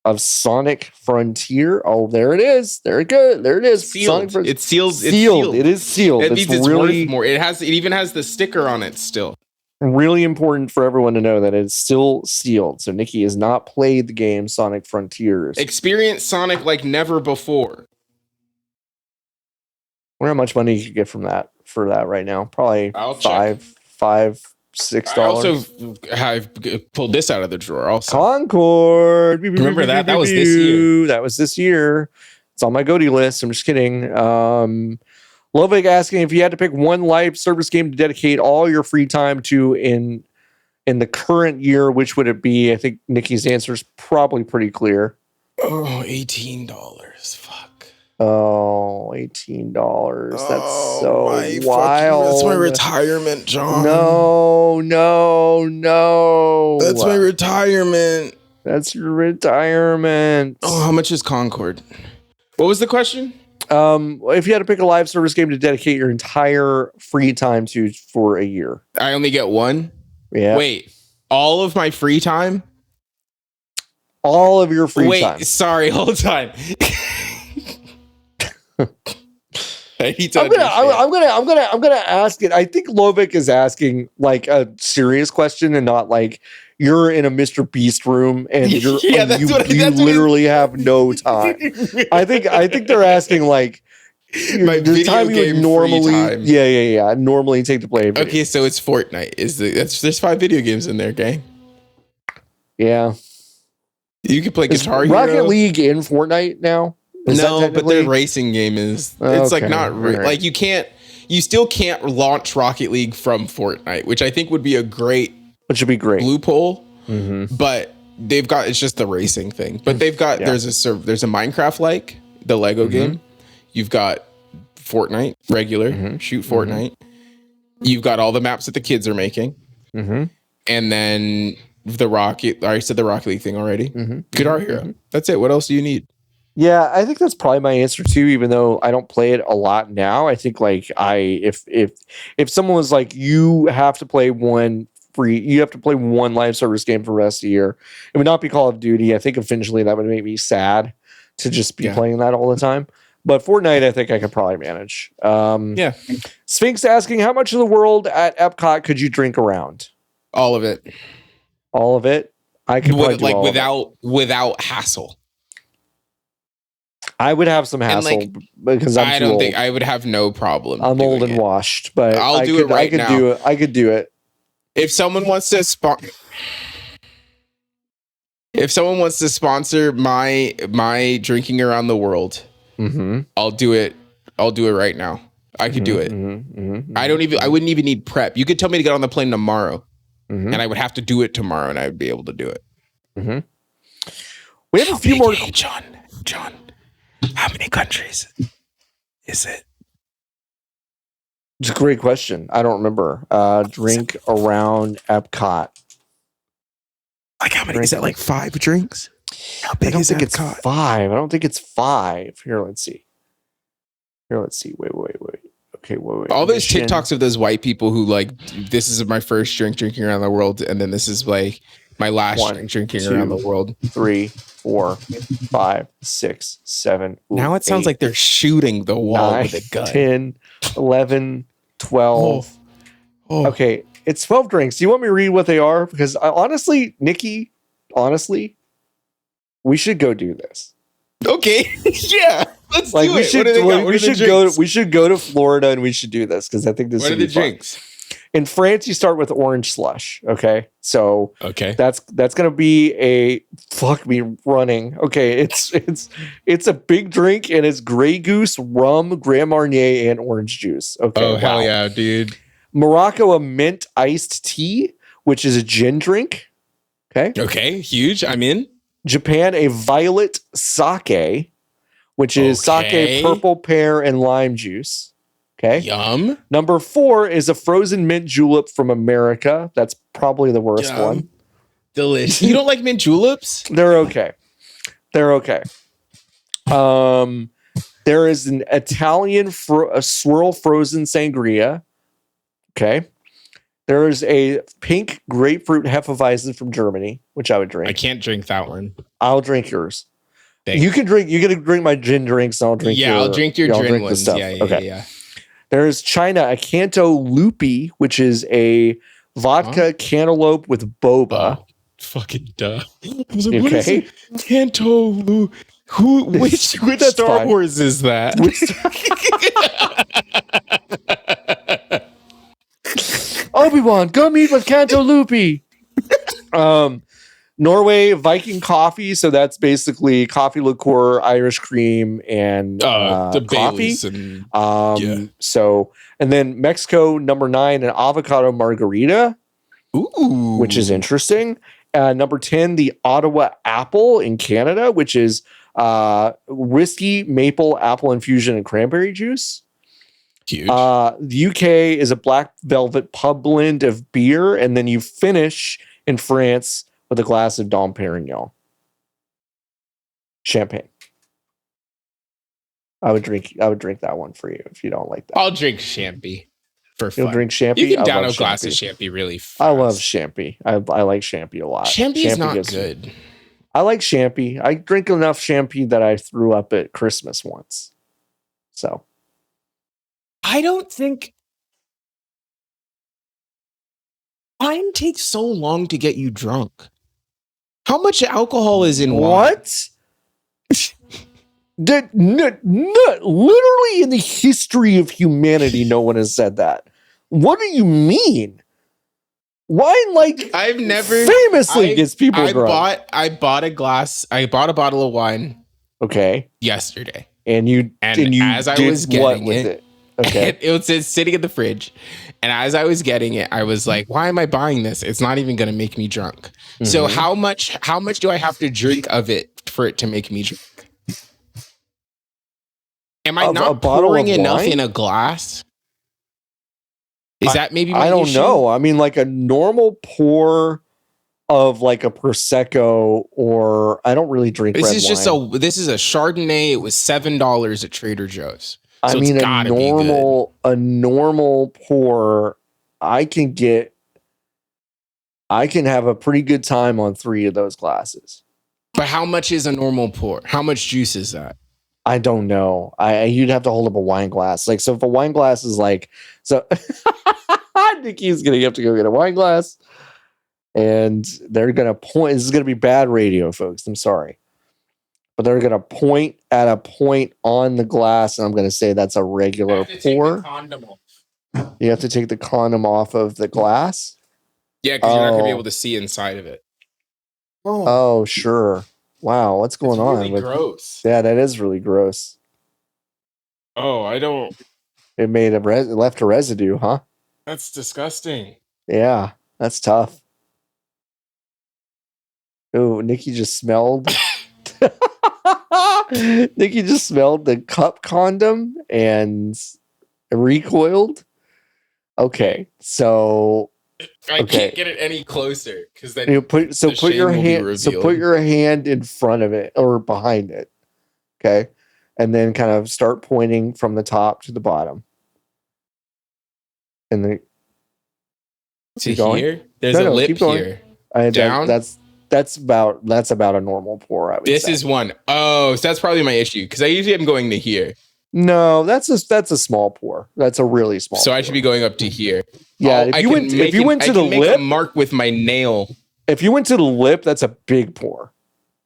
A: of Sonic Frontier. Oh, there it is. There it goes. There it is.
B: Sealed.
A: Sonic
B: It's sealed.
A: Sealed.
B: It's sealed.
A: It is sealed.
B: It means it's
A: really
B: worth more. It even has the sticker on it still.
A: really important for everyone to know that it's still sealed. So Nikki has not played the game Sonic Frontiers.
B: Experience Sonic like never before.
A: I wonder how much money you could get from that for that right now. Probably
B: I'll check.
A: $6.
B: I also have pulled this out of the drawer. Also,
A: Concord.
B: Remember that? That was this year.
A: That was this year. It's on my goatee list. I'm just kidding. Lovig asking if you had to pick one live service game to dedicate all your free time to in the current year, which would it be? I think Nikki's answer is probably pretty clear.
B: oh, $18. Fuck.
A: Oh, $18. That's so
B: my
A: wild.
B: That's my retirement, John.
A: No.
B: That's my retirement.
A: That's your retirement.
B: Oh, how much is Concord? What was the question?
A: If you had to pick a live service game to dedicate your entire free time to for a year.
B: I only get one?
A: Yeah.
B: Wait, all of my free time?
A: All of your free time.
B: Sorry, hold on. I need to
A: I'm gonna ask it. I think Lovik is asking like a serious question and not like you're in a Mr. Beast room and you literally have no time. I think they're asking like the time you would normally normally take to play a video.
B: Okay, so it's Fortnite. There's 5 video games in there, gang.
A: Yeah.
B: You can play Guitar Hero.
A: Rocket League in Fortnite now?
B: No, but their racing game is. It's like not like you still can't launch Rocket League from Fortnite, which I think would be a great.
A: Which would be great.
B: Loophole, but it's just the racing thing. But they've got there's a Minecraft like the Lego game. You've got Fortnite regular shoot Fortnite. You've got all the maps that the kids are making, and then the Rocket. I said the Rocket League thing already. Guitar Hero. That's it. What else do you need?
A: Yeah, I think that's probably my answer too. Even though I don't play it a lot now, I think like if someone was like, you have to play one live service game for the rest of the year, it would not be Call of Duty. I think eventually that would make me sad to just be playing that all the time. But Fortnite, I think I could probably manage. Sphinx asking, how much of the world at Epcot could you drink around?
B: All of it.
A: All of it. I could
B: without hassle.
A: I would have some hassle because I'm too old.
B: Think I would have no problem.
A: I'm old and washed, but
B: I'll do it right now.
A: I could do it.
B: If someone wants to sponsor my drinking around the world, I'll do it. I'll do it right now. I could do it. I wouldn't even need prep. You could tell me to get on the plane tomorrow, and I would have to do it tomorrow, and I would be able to do it.
A: We have a few more.
B: John. How many countries is it?
A: It's a great question. I don't remember. Drink around Epcot.
B: Like how many? Is that like 5 drinks? How big is Epcot?
A: It's 5. I don't think it's 5. Here, let's see. Wait. Okay, wait.
B: All those TikToks of those white people who like, this is my first drinking around the world, and then this is like my last drinking around the world.
A: 3, 4, 5, 6, 7.
B: Now it sounds like they're shooting the wall
A: 9,
B: with a gun.
A: 10, 11, 12. Okay, it's 12 drinks. Do you want me to read what they are? Because Nikki, we should go do this.
B: Okay, yeah, let's do
A: it. We should go to Florida and we should do this because I think this. What are the drinks? In France, you start with orange slush. Okay, so that's gonna be a fuck me running. Okay, it's a big drink and it's Grey Goose, rum, Grand Marnier, and orange juice. Okay,
B: oh hell yeah, dude.
A: Morocco, a mint iced tea, which is a gin drink.
B: Okay, huge. I'm in.
A: Japan, a violet sake, which is sake, purple pear, and lime juice. Okay.
B: Yum.
A: Number 4 is a frozen mint julep from America. That's probably the worst one.
B: Delicious. You don't like mint juleps?
A: They're okay. There is an Italian a swirl frozen sangria. Okay. There is a pink grapefruit Hefeweizen from Germany, which I would drink.
B: I can't drink that one.
A: I'll drink yours.
B: Thanks.
A: You can drink my gin drinks, and I'll drink
B: I'll drink your gin ones.
A: Stuff.
B: Yeah.
A: There's China, a Canto Lupi, which is a vodka cantaloupe with boba.
B: Oh, fucking duh. I was like, what is it? Canto Lupi. Which Star Wars is that?
A: Obi-Wan, go meet with Canto Lupi. Norway Viking coffee, so that's basically coffee liqueur, Irish cream, and coffee. And then Mexico number 9, an avocado margarita, which is interesting. Number 10, the Ottawa apple in Canada, which is whiskey, maple, apple infusion, and cranberry juice.
B: Huge.
A: The UK is a black velvet pub blend of beer, and then you finish in France with a glass of Dom Perignon. Champagne. I would drink that one for you if you don't like that.
B: I'll drink Champy for fun.
A: You'll drink Champy?
B: You can down a glass of Champy really fast.
A: I love Champy. I like Champy a lot.
B: Champy is not good.
A: I like Champy. I drink enough Champy that I threw up at Christmas once. So.
B: I don't think wine takes so long to get you drunk. How much alcohol is in wine?
A: What? Literally in the history of humanity, no one has said that. What do you mean? Wine,
B: I've never
A: famously gets people drunk.
B: I bought a bottle of wine.
A: Okay.
B: Yesterday.
A: And you
B: as I was getting
A: it. Okay.
B: It was sitting in the fridge. And as I was getting it, I was like, why am I buying this? It's not even going to make me drunk. Mm-hmm. So how much do I have to drink of it for it to make me drunk? Am I not pouring enough in a glass? Is that maybe my
A: I don't
B: issue?
A: know. I mean, like a normal pour of like a Prosecco, or I don't really drink red wine. This
B: is a Chardonnay. It was $7 at Trader Joe's. So
A: I mean, a normal pour, I can have a pretty good time on 3 of those glasses.
B: But how much is a normal pour? How much juice is that?
A: I don't know. You'd have to hold up a wine glass. So if a wine glass is Niki's gonna have to go get a wine glass, and they're gonna point. This is gonna be bad radio, folks. I'm sorry. But they're going to point at a point on the glass, and I'm going to say that's a regular pour. You have to take the condom off of the glass?
B: Yeah, because you're not going to be able to see inside of it.
A: Oh, sure. Wow, what's going on?
B: Really gross.
A: Yeah, that is really gross.
B: Oh, I don't...
A: It made it left a residue, huh?
B: That's disgusting.
A: Yeah, that's tough. Oh, Niki just smelled... Niki just smelled the cup condom and recoiled. Okay, so
B: I can't get it any closer because then
A: you put your hand in front of it or behind it. Okay, and then kind of start pointing from the top to the bottom, and then
B: to here. There's a lip here. Down.
A: That's about a normal pour. I would say.
B: This is one. Oh, so that's probably my issue because I usually am going to here.
A: No, that's a small pour. That's a really small.
B: So I should be going up to here.
A: Yeah, if you went to the lip,
B: make a mark with my nail.
A: If you went to the lip, that's a big pour.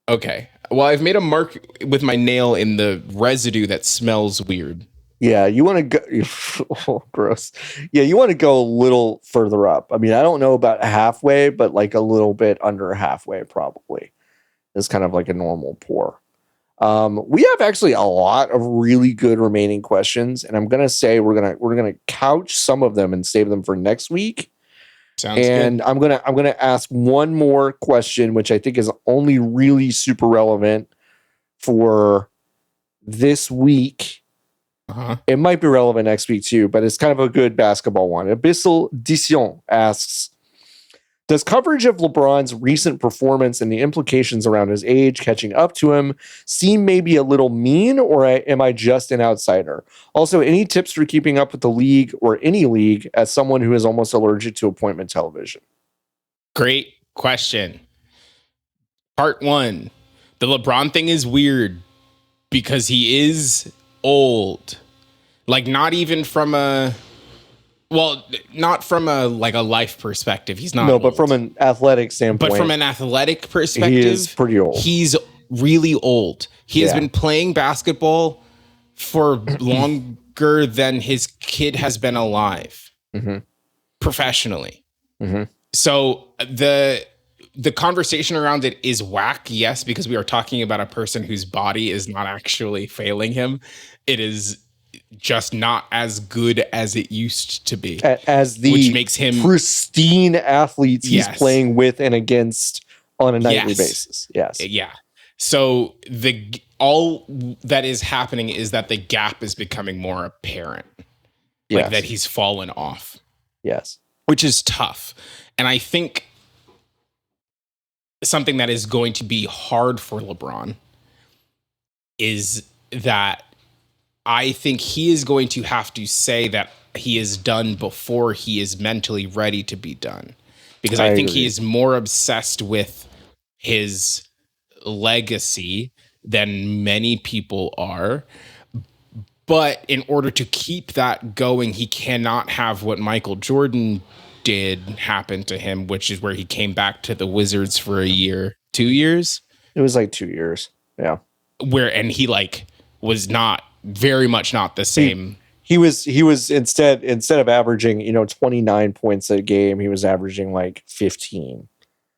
B: Okay. Well, I've made a mark with my nail in the residue that smells weird.
A: Yeah, you want to go. Oh, gross. Yeah, you want to go a little further up. I mean, I don't know about halfway, but like a little bit under halfway probably is kind of like a normal pour. We have actually a lot of really good remaining questions, and I'm gonna say we're gonna couch some of them and save them for next week.
B: Sounds
A: and
B: good.
A: I'm gonna ask one more question, which I think is only really super relevant for this week. It might be relevant next week too, but it's kind of a good basketball one. Abyssal Dition asks, does coverage of LeBron's recent performance and the implications around his age catching up to him seem maybe a little mean, or am I just an outsider? Also, any tips for keeping up with the league or any league as someone who is almost allergic to appointment television?
B: Great question. Part 1. The LeBron thing is weird because he is old. Like, not even from a... Well, not from a life perspective. He's not.
A: No,
B: old.
A: but from an athletic standpoint.
B: But from an athletic perspective,
A: he is pretty old.
B: He's really old. He has been playing basketball for longer than his kid has been alive, professionally. So the conversation around it is whack, yes, because we are talking about a person whose body is not actually failing him. It is just not as good as it used to be,
A: as the
B: which makes him
A: pristine athletes he's playing with and against on a nightly basis.
B: Yeah. So all that is happening is that the gap is becoming more apparent, like that he's fallen off.
A: Yes,
B: which is tough, and I think something that is going to be hard for LeBron is that I think he is going to have to say that he is done before he is mentally ready to be done. Because I think he is more obsessed with his legacy than many people are. But in order to keep that going, he cannot have what Michael Jordan did happen to him, which is where he came back to the Wizards for a year, 2 years.
A: It was like 2 years. Yeah.
B: And he was not very much not the same.
A: He was instead of averaging 29 points a game, he was averaging like 15.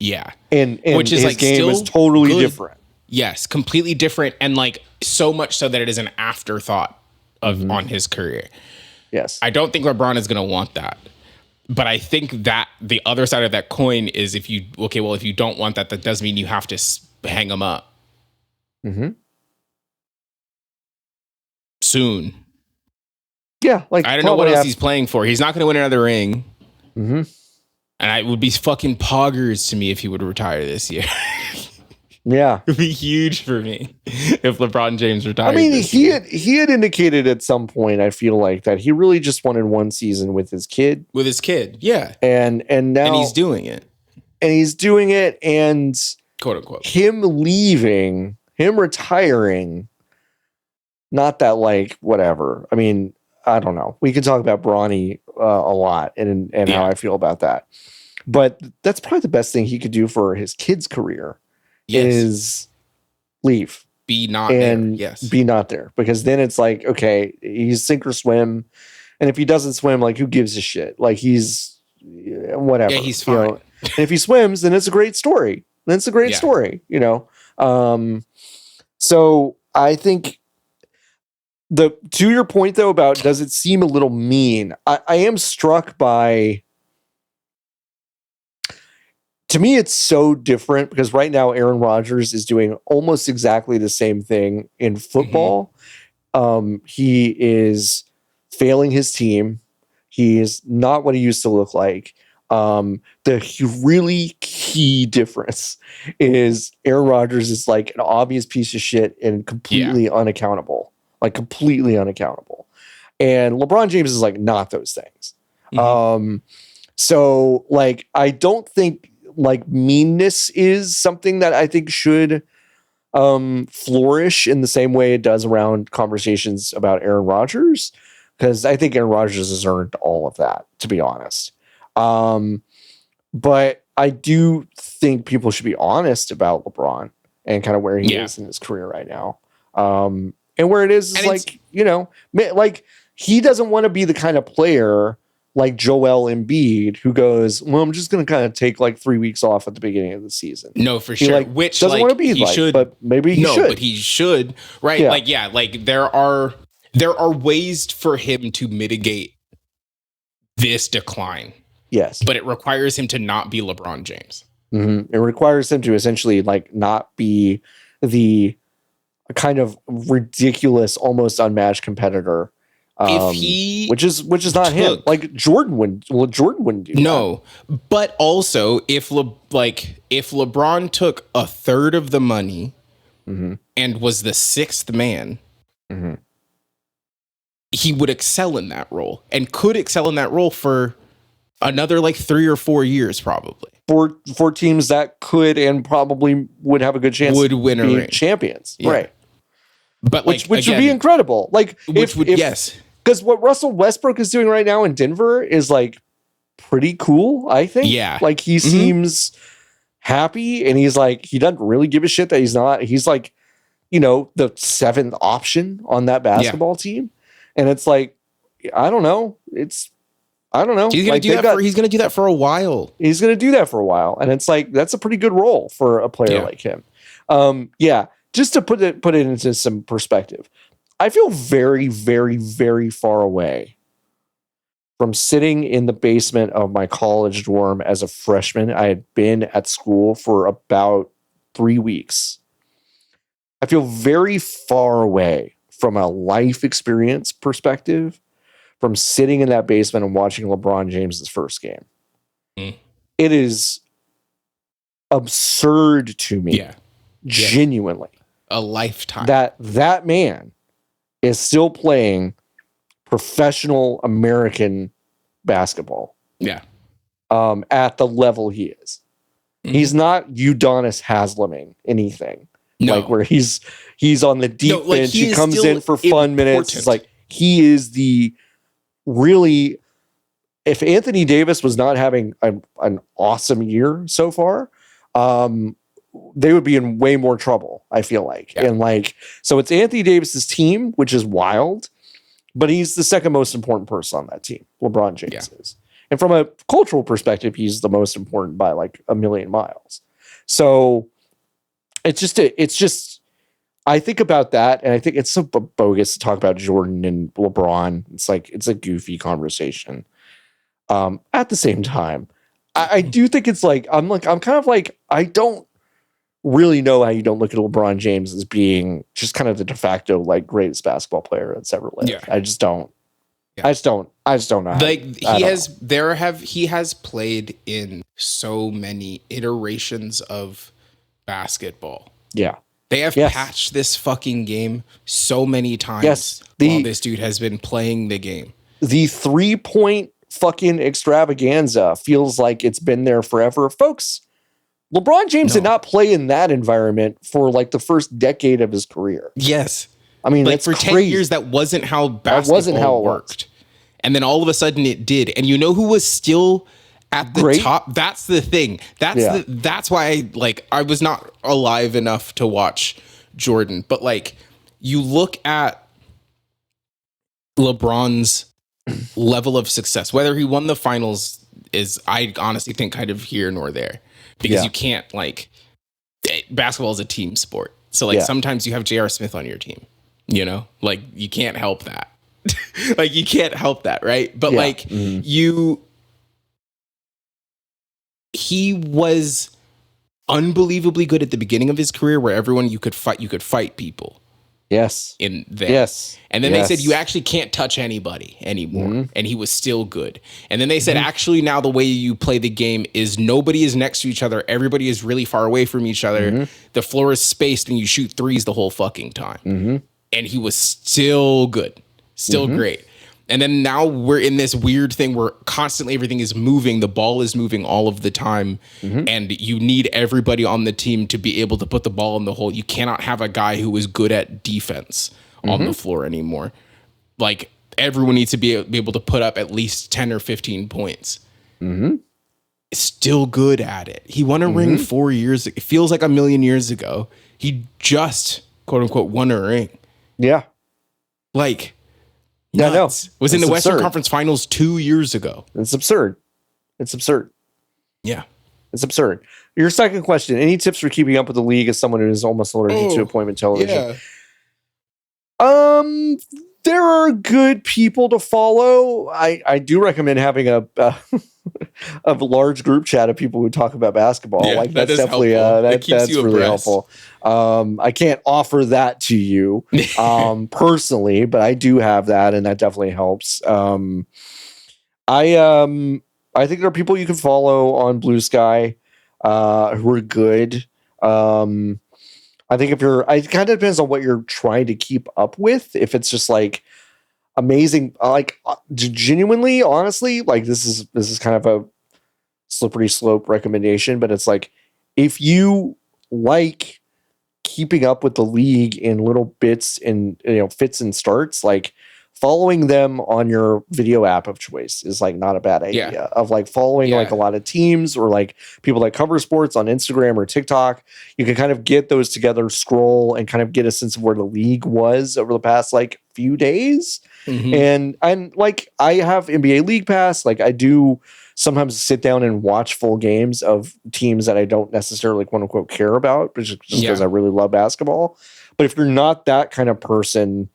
B: Yeah,
A: and
B: which is
A: his game is totally different.
B: Yes, completely different, and so much so that it is an afterthought on his career.
A: Yes,
B: I don't think LeBron is going to want that, but I think that the other side of that coin is if you don't want that, that does mean you have to hang him up. Soon.
A: Yeah,
B: I don't know what else he's playing for. He's not going to win another ring. And it would be fucking poggers to me if he would retire this year.
A: Yeah,
B: it would be huge for me if LeBron James retired.
A: I mean, he had indicated at some point, I feel like, that he really just wanted one season with his kid.
B: Yeah.
A: And now
B: and he's doing it.
A: And
B: quote unquote
A: him retiring. Not that whatever. I mean, I don't know. We can talk about Bronny a lot and how I feel about that. But that's probably the best thing he could do for his kid's career is leave.
B: Be not there. Yes.
A: Be not there. Because then it's like, okay, he's sink or swim. And if he doesn't swim, who gives a shit? He's whatever.
B: Yeah, he's fine.
A: And if he swims, then it's a great story. Story, So I think to your point though about does it seem a little mean? I am struck by, to me it's so different because right now Aaron Rodgers is doing almost exactly the same thing in football. He is failing his team. He is not what he used to look like. The really key difference is Aaron Rodgers is an obvious piece of shit and completely unaccountable. Completely unaccountable. And LeBron James is not those things. So I don't think meanness is something that I think should flourish in the same way it does around conversations about Aaron Rodgers, because I think Aaron Rodgers has earned all of that, to be honest. But I do think people should be honest about LeBron and kind of where he is in his career right now. And where it is he doesn't want to be the kind of player like Joel Embiid who goes, well, I'm just going to kind of take 3 weeks off at the beginning of the season.
B: No, for sure. Which
A: doesn't want to be
B: he should,
A: but maybe he should.
B: But he should, right?
A: Yeah.
B: There are ways for him to mitigate this decline.
A: Yes.
B: But it requires him to not be LeBron James.
A: It requires him to essentially like not be the kind of ridiculous, almost unmatched competitor.
B: If he
A: which is not him. Like Jordan wouldn't do
B: no, that. But also if LeBron took a third of the money and was the sixth man, he would excel in that role and could excel in that role for another like 3 or 4 years, probably.
A: For teams that could and probably would have a good chance
B: would win a ring.
A: Champions, right?
B: But like,
A: which again, would be incredible. Like
B: yes,
A: because what Russell Westbrook is doing right now in Denver is like pretty cool. I think.
B: Yeah,
A: like he seems happy, and he's like he doesn't really give a shit that he's not. He's like, the 7th option on that basketball team, and it's like I don't know. He's gonna do that.
B: He's gonna do that for a while.
A: He's gonna do that for a while, and it's like that's a pretty good role for a player like him. Just to put it into some perspective, I feel very, very, very far away from sitting in the basement of my college dorm as a freshman. I had been at school for about 3 weeks. I feel very far away from a life experience perspective from sitting in that basement and watching LeBron James's first game. It is absurd to me, genuinely.
B: A lifetime.
A: That man is still playing professional American basketball.
B: Yeah.
A: At the level he is. He's not Udonis Haslaming anything.
B: No.
A: Like where he's on the deep bench. He comes in for fun minutes. It's like he is the really, if Anthony Davis was not having an awesome year so far, they would be in way more trouble, I feel like. And like, so it's Anthony Davis's team, which is wild, but he's the second most important person on that team. LeBron James is. And from a cultural perspective, he's the most important by like a million miles. So it's just, I think about that, and I think it's so bogus to talk about Jordan and LeBron. It's like, it's a goofy conversation. At the same time, I do think it's like, I'm kind of like, I don't really know how you don't look at LeBron James as being just kind of the de facto like greatest basketball player that's ever lived. I just don't. I just don't know.
B: Like he has played in so many iterations of basketball.
A: Yeah.
B: They have patched this fucking game so many times while this dude has been playing the game.
A: The 3-point fucking extravaganza feels like it's been there forever. Folks, LeBron James did not play in that environment for like the first decade of his career.
B: Yes.
A: I mean,
B: like for 10 years, that wasn't how basketball worked. And then all of a sudden it did. And you know who was still at the top? That's the thing. That's why I was not alive enough to watch Jordan. But like you look at LeBron's level of success, whether he won the finals is, I honestly think, kind of here nor there. Because you can't basketball is a team sport. So sometimes you have J.R. Smith on your team, like you can't help that. Like you can't help that. Right. But he was unbelievably good at the beginning of his career where you could fight people.
A: Yes.
B: In there.
A: Yes.
B: And then they said you actually can't touch anybody anymore. And he was still good. And then they said actually now the way you play the game is nobody is next to each other. Everybody is really far away from each other. The floor is spaced and you shoot threes the whole fucking time. And he was still good. Still great. And then now we're in this weird thing where constantly everything is moving. The ball is moving all of the time. And you need everybody on the team to be able to put the ball in the hole. You cannot have a guy who is good at defense on the floor anymore. Like everyone needs to be able to put up at least 10 or 15 points. Still good at it. He won a ring 4 years. It feels like a million years ago. He just quote unquote won a ring.
A: Yeah.
B: Like,
A: yeah, no,
B: was in the Western Conference Finals 2 years ago.
A: It's absurd.
B: Yeah.
A: It's absurd. Your second question, any tips for keeping up with the league as someone who is almost allergic to appointment television? There are good people to follow. I do recommend having a large group chat of people who talk about basketball.
B: Yeah,
A: Like
B: that
A: that's
B: is
A: definitely
B: helpful. It keeps
A: that's
B: you
A: really
B: abreast.
A: helpful. I can't offer that to you personally, but I do have that, and that definitely helps. I think there are people you can follow on Blue Sky who are good. I think it kind of depends on what you're trying to keep up with. If it's just like amazing, genuinely, honestly, like this is kind of a slippery slope recommendation, but it's like if you like keeping up with the league in little bits and fits and starts, like following them on your video app of choice is like not a bad idea. Of like following like a lot of teams or like people that cover sports on Instagram or TikTok. You can kind of get those together, scroll, and kind of get a sense of where the league was over the past like few days. And like I have NBA League Pass. Like I do sometimes sit down and watch full games of teams that I don't necessarily quote unquote care about, but just because I really love basketball. But if you're not that kind of person,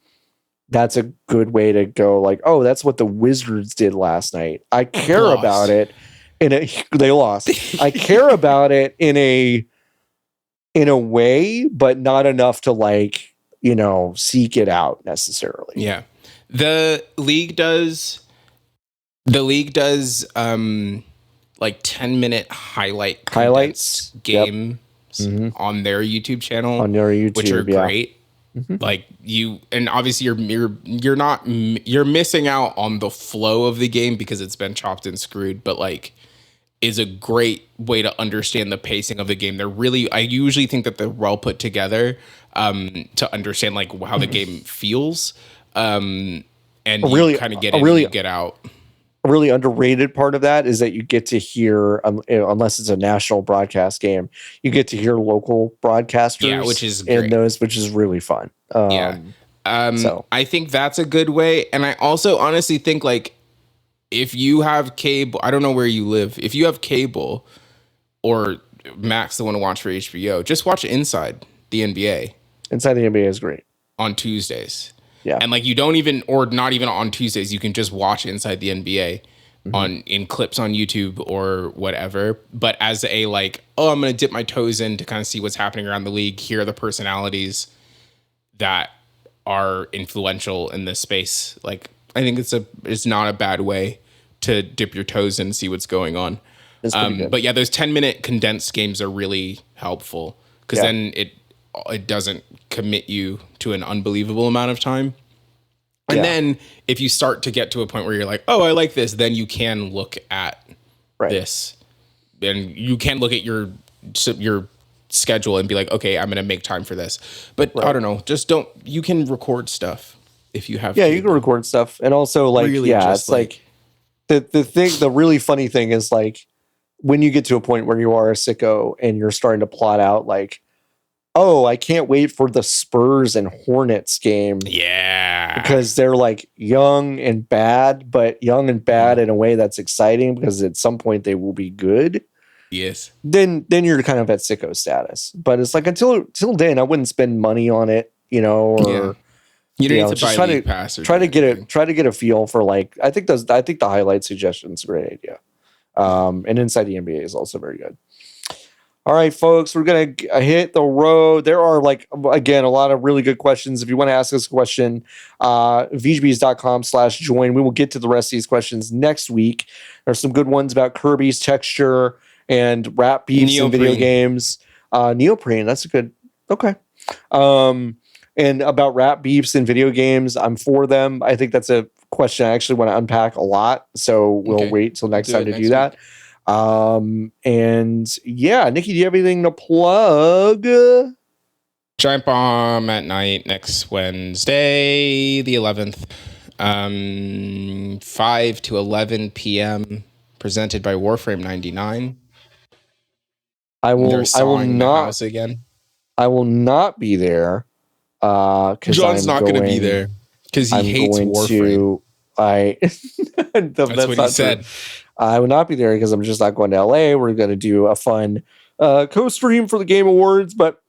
A: that's a good way to go. Like, oh, that's what the Wizards did last night. I care about it they lost. I care about it in a way, but not enough to like, seek it out necessarily.
B: Yeah. The league does like 10-minute highlights games on their YouTube channel, which are great. Like you, and obviously you're missing out on the flow of the game because it's been chopped and screwed, but like is a great way to understand the pacing of the game. I usually think that they're well put together to understand like how the game feels. And you kind of get in and you get out.
A: A really underrated part of that is that you get to hear, unless it's a national broadcast game, you get to hear local broadcasters,
B: which is great.
A: In those, which is really fun.
B: I think that's a good way. And I also honestly think like if you have cable, I don't know where you live. If you have cable or Max the one to watch for HBO, just watch Inside the NBA.
A: Inside the NBA is great.
B: On Tuesdays.
A: Yeah.
B: And like you don't even, or not even on Tuesdays, you can just watch Inside the NBA in clips on YouTube or whatever. But as a like, oh, I'm going to dip my toes in to kind of see what's happening around the league. Here are the personalities that are influential in this space. Like, I think it's not a bad way to dip your toes in and see what's going on. But yeah, those 10-minute condensed games are really helpful because then it doesn't commit you to an unbelievable amount of time. And then if you start to get to a point where you're like, oh, I like this, then you can look at this and you can look at your schedule and be like, okay, I'm going to make time for this. But I don't know, you can record stuff if you have. Yeah,
A: you can record stuff. And also like, really it's like the really funny thing is like when you get to a point where you are a sicko and you're starting to plot out like, oh, I can't wait for the Spurs and Hornets game.
B: Yeah.
A: Because they're like young and bad, but young and bad in a way that's exciting because at some point they will be good.
B: Yes.
A: Then you're kind of at sicko status. But it's like until then, I wouldn't spend money on it, or
B: you don't need to buy League Pass or
A: try to get a feel for like I think the highlight suggestion is a great idea. And Inside the NBA is also very good. All right, folks, we're going to hit the road. There are, like, again, a lot of really good questions. If you want to ask us a question, vgbs.com/join. We will get to the rest of these questions next week. There's some good ones about Kirby's texture and rap beefs in video games. Neoprene, that's a good, okay. And about rap beefs in video games, I'm for them. I think that's a question I actually want to unpack a lot. So we'll wait till next time to do that. And yeah, Nikki, do you have anything to plug?
B: Giant Bomb at night next Wednesday, the 11th, 5 to 11 p.m. presented by Warframe 99.
A: I will not
B: again.
A: I will not be there.
B: John's not going to be there because he hates Warframe.
A: That's
B: what he said.
A: I will not be there because I'm just not going to LA. We're going to do a fun co-stream for the Game Awards, but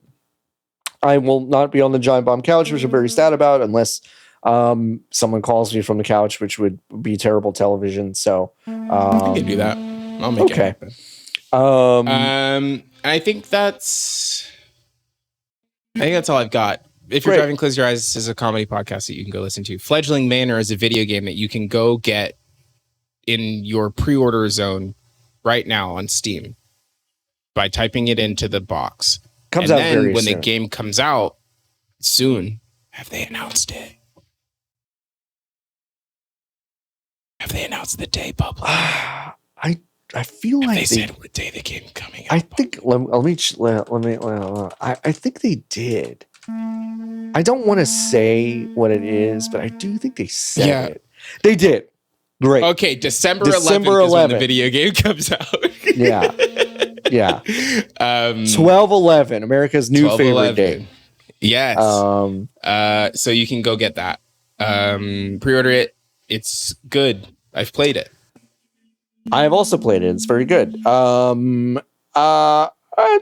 A: I will not be on the Giant Bomb couch, which I'm very sad about, unless someone calls me from the couch, which would be terrible television. So
B: I can do that. I'll make it happen. I think that's all I've got. If you're driving, close your eyes. This is a comedy podcast that you can go listen to. Fledgling Manor is a video game that you can go get in your pre-order zone right now on Steam by typing it into the box.
A: Comes out very
B: when
A: soon.
B: the game comes out soon, have they announced it? Have they announced the day publicly?
A: I feel like
B: they said what day the game coming out.
A: I think let me I think they did. I don't want to say what it is, but I do think they said it. They did. Great.
B: Okay, December 11th is when the video game comes out.
A: Yeah. 12/11, America's new favorite day.
B: Yes. So you can go get that. Pre-order it. It's good. I've played it.
A: I have also played it. It's very good.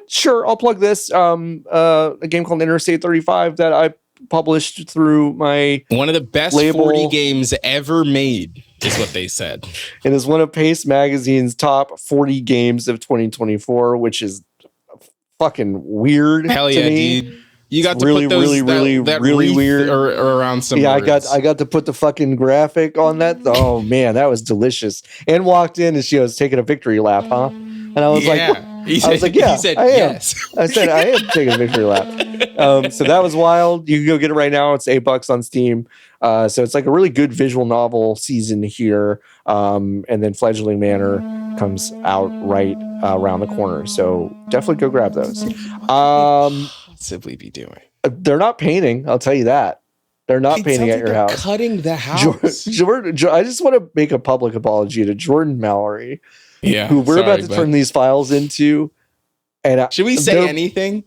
A: Sure, I'll plug this. A game called Interstate 35 that I published through my
B: one of the best label. 40 games ever made is what they said.
A: It is one of Pace Magazine's top 40 games of 2024, which is fucking weird.
B: Hell yeah,
A: to me.
B: dude. You got to put those really weird or around some words.
A: I got to put the fucking graphic on that. Oh man, that was delicious. And walked in and she was taking a victory lap, huh? And I was like,
B: he said yes.
A: I said I am taking a victory lap. So that was wild. You can go get it right now. It's $8 on Steam. So it's like a really good visual novel season here. And then Fledgling Manor comes out right around the corner. So definitely go grab those.
B: Simply be doing.
A: They're not painting. I'll tell you that. They're not painting at your house.
B: Cutting the house.
A: Jordan, I just want to make a public apology to Jordan Mallory.
B: Yeah,
A: who we're about to turn these files into. And
B: should we say anything?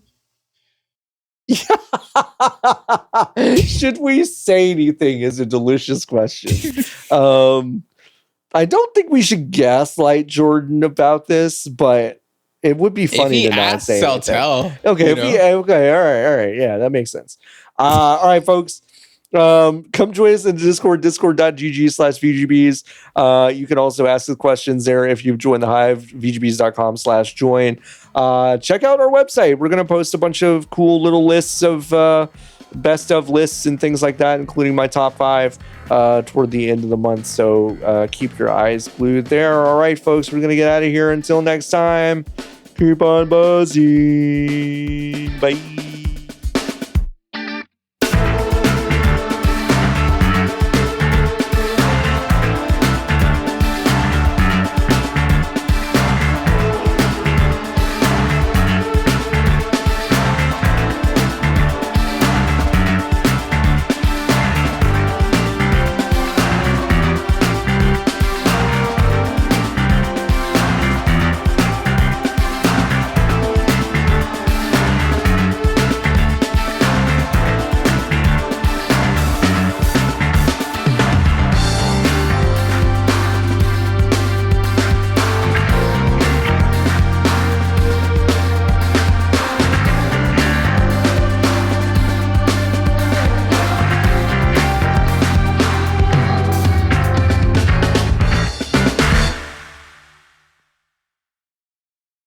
A: Should we say anything is a delicious question. I don't think we should gaslight Jordan about this, but it would be funny to not say
B: I'll tell.
A: Okay, okay, all right. Yeah, that makes sense. All right, folks. Come join us in Discord, discord.gg/VGBs. You can also ask the questions there if you've joined the Hive, vgbs.com/join. Check out our website. We're going to post a bunch of cool little lists of best of lists and things like that, including my top 5 toward the end of the month. So keep your eyes glued there. All right, folks, we're going to get out of here. Until next time, keep on buzzing. Bye.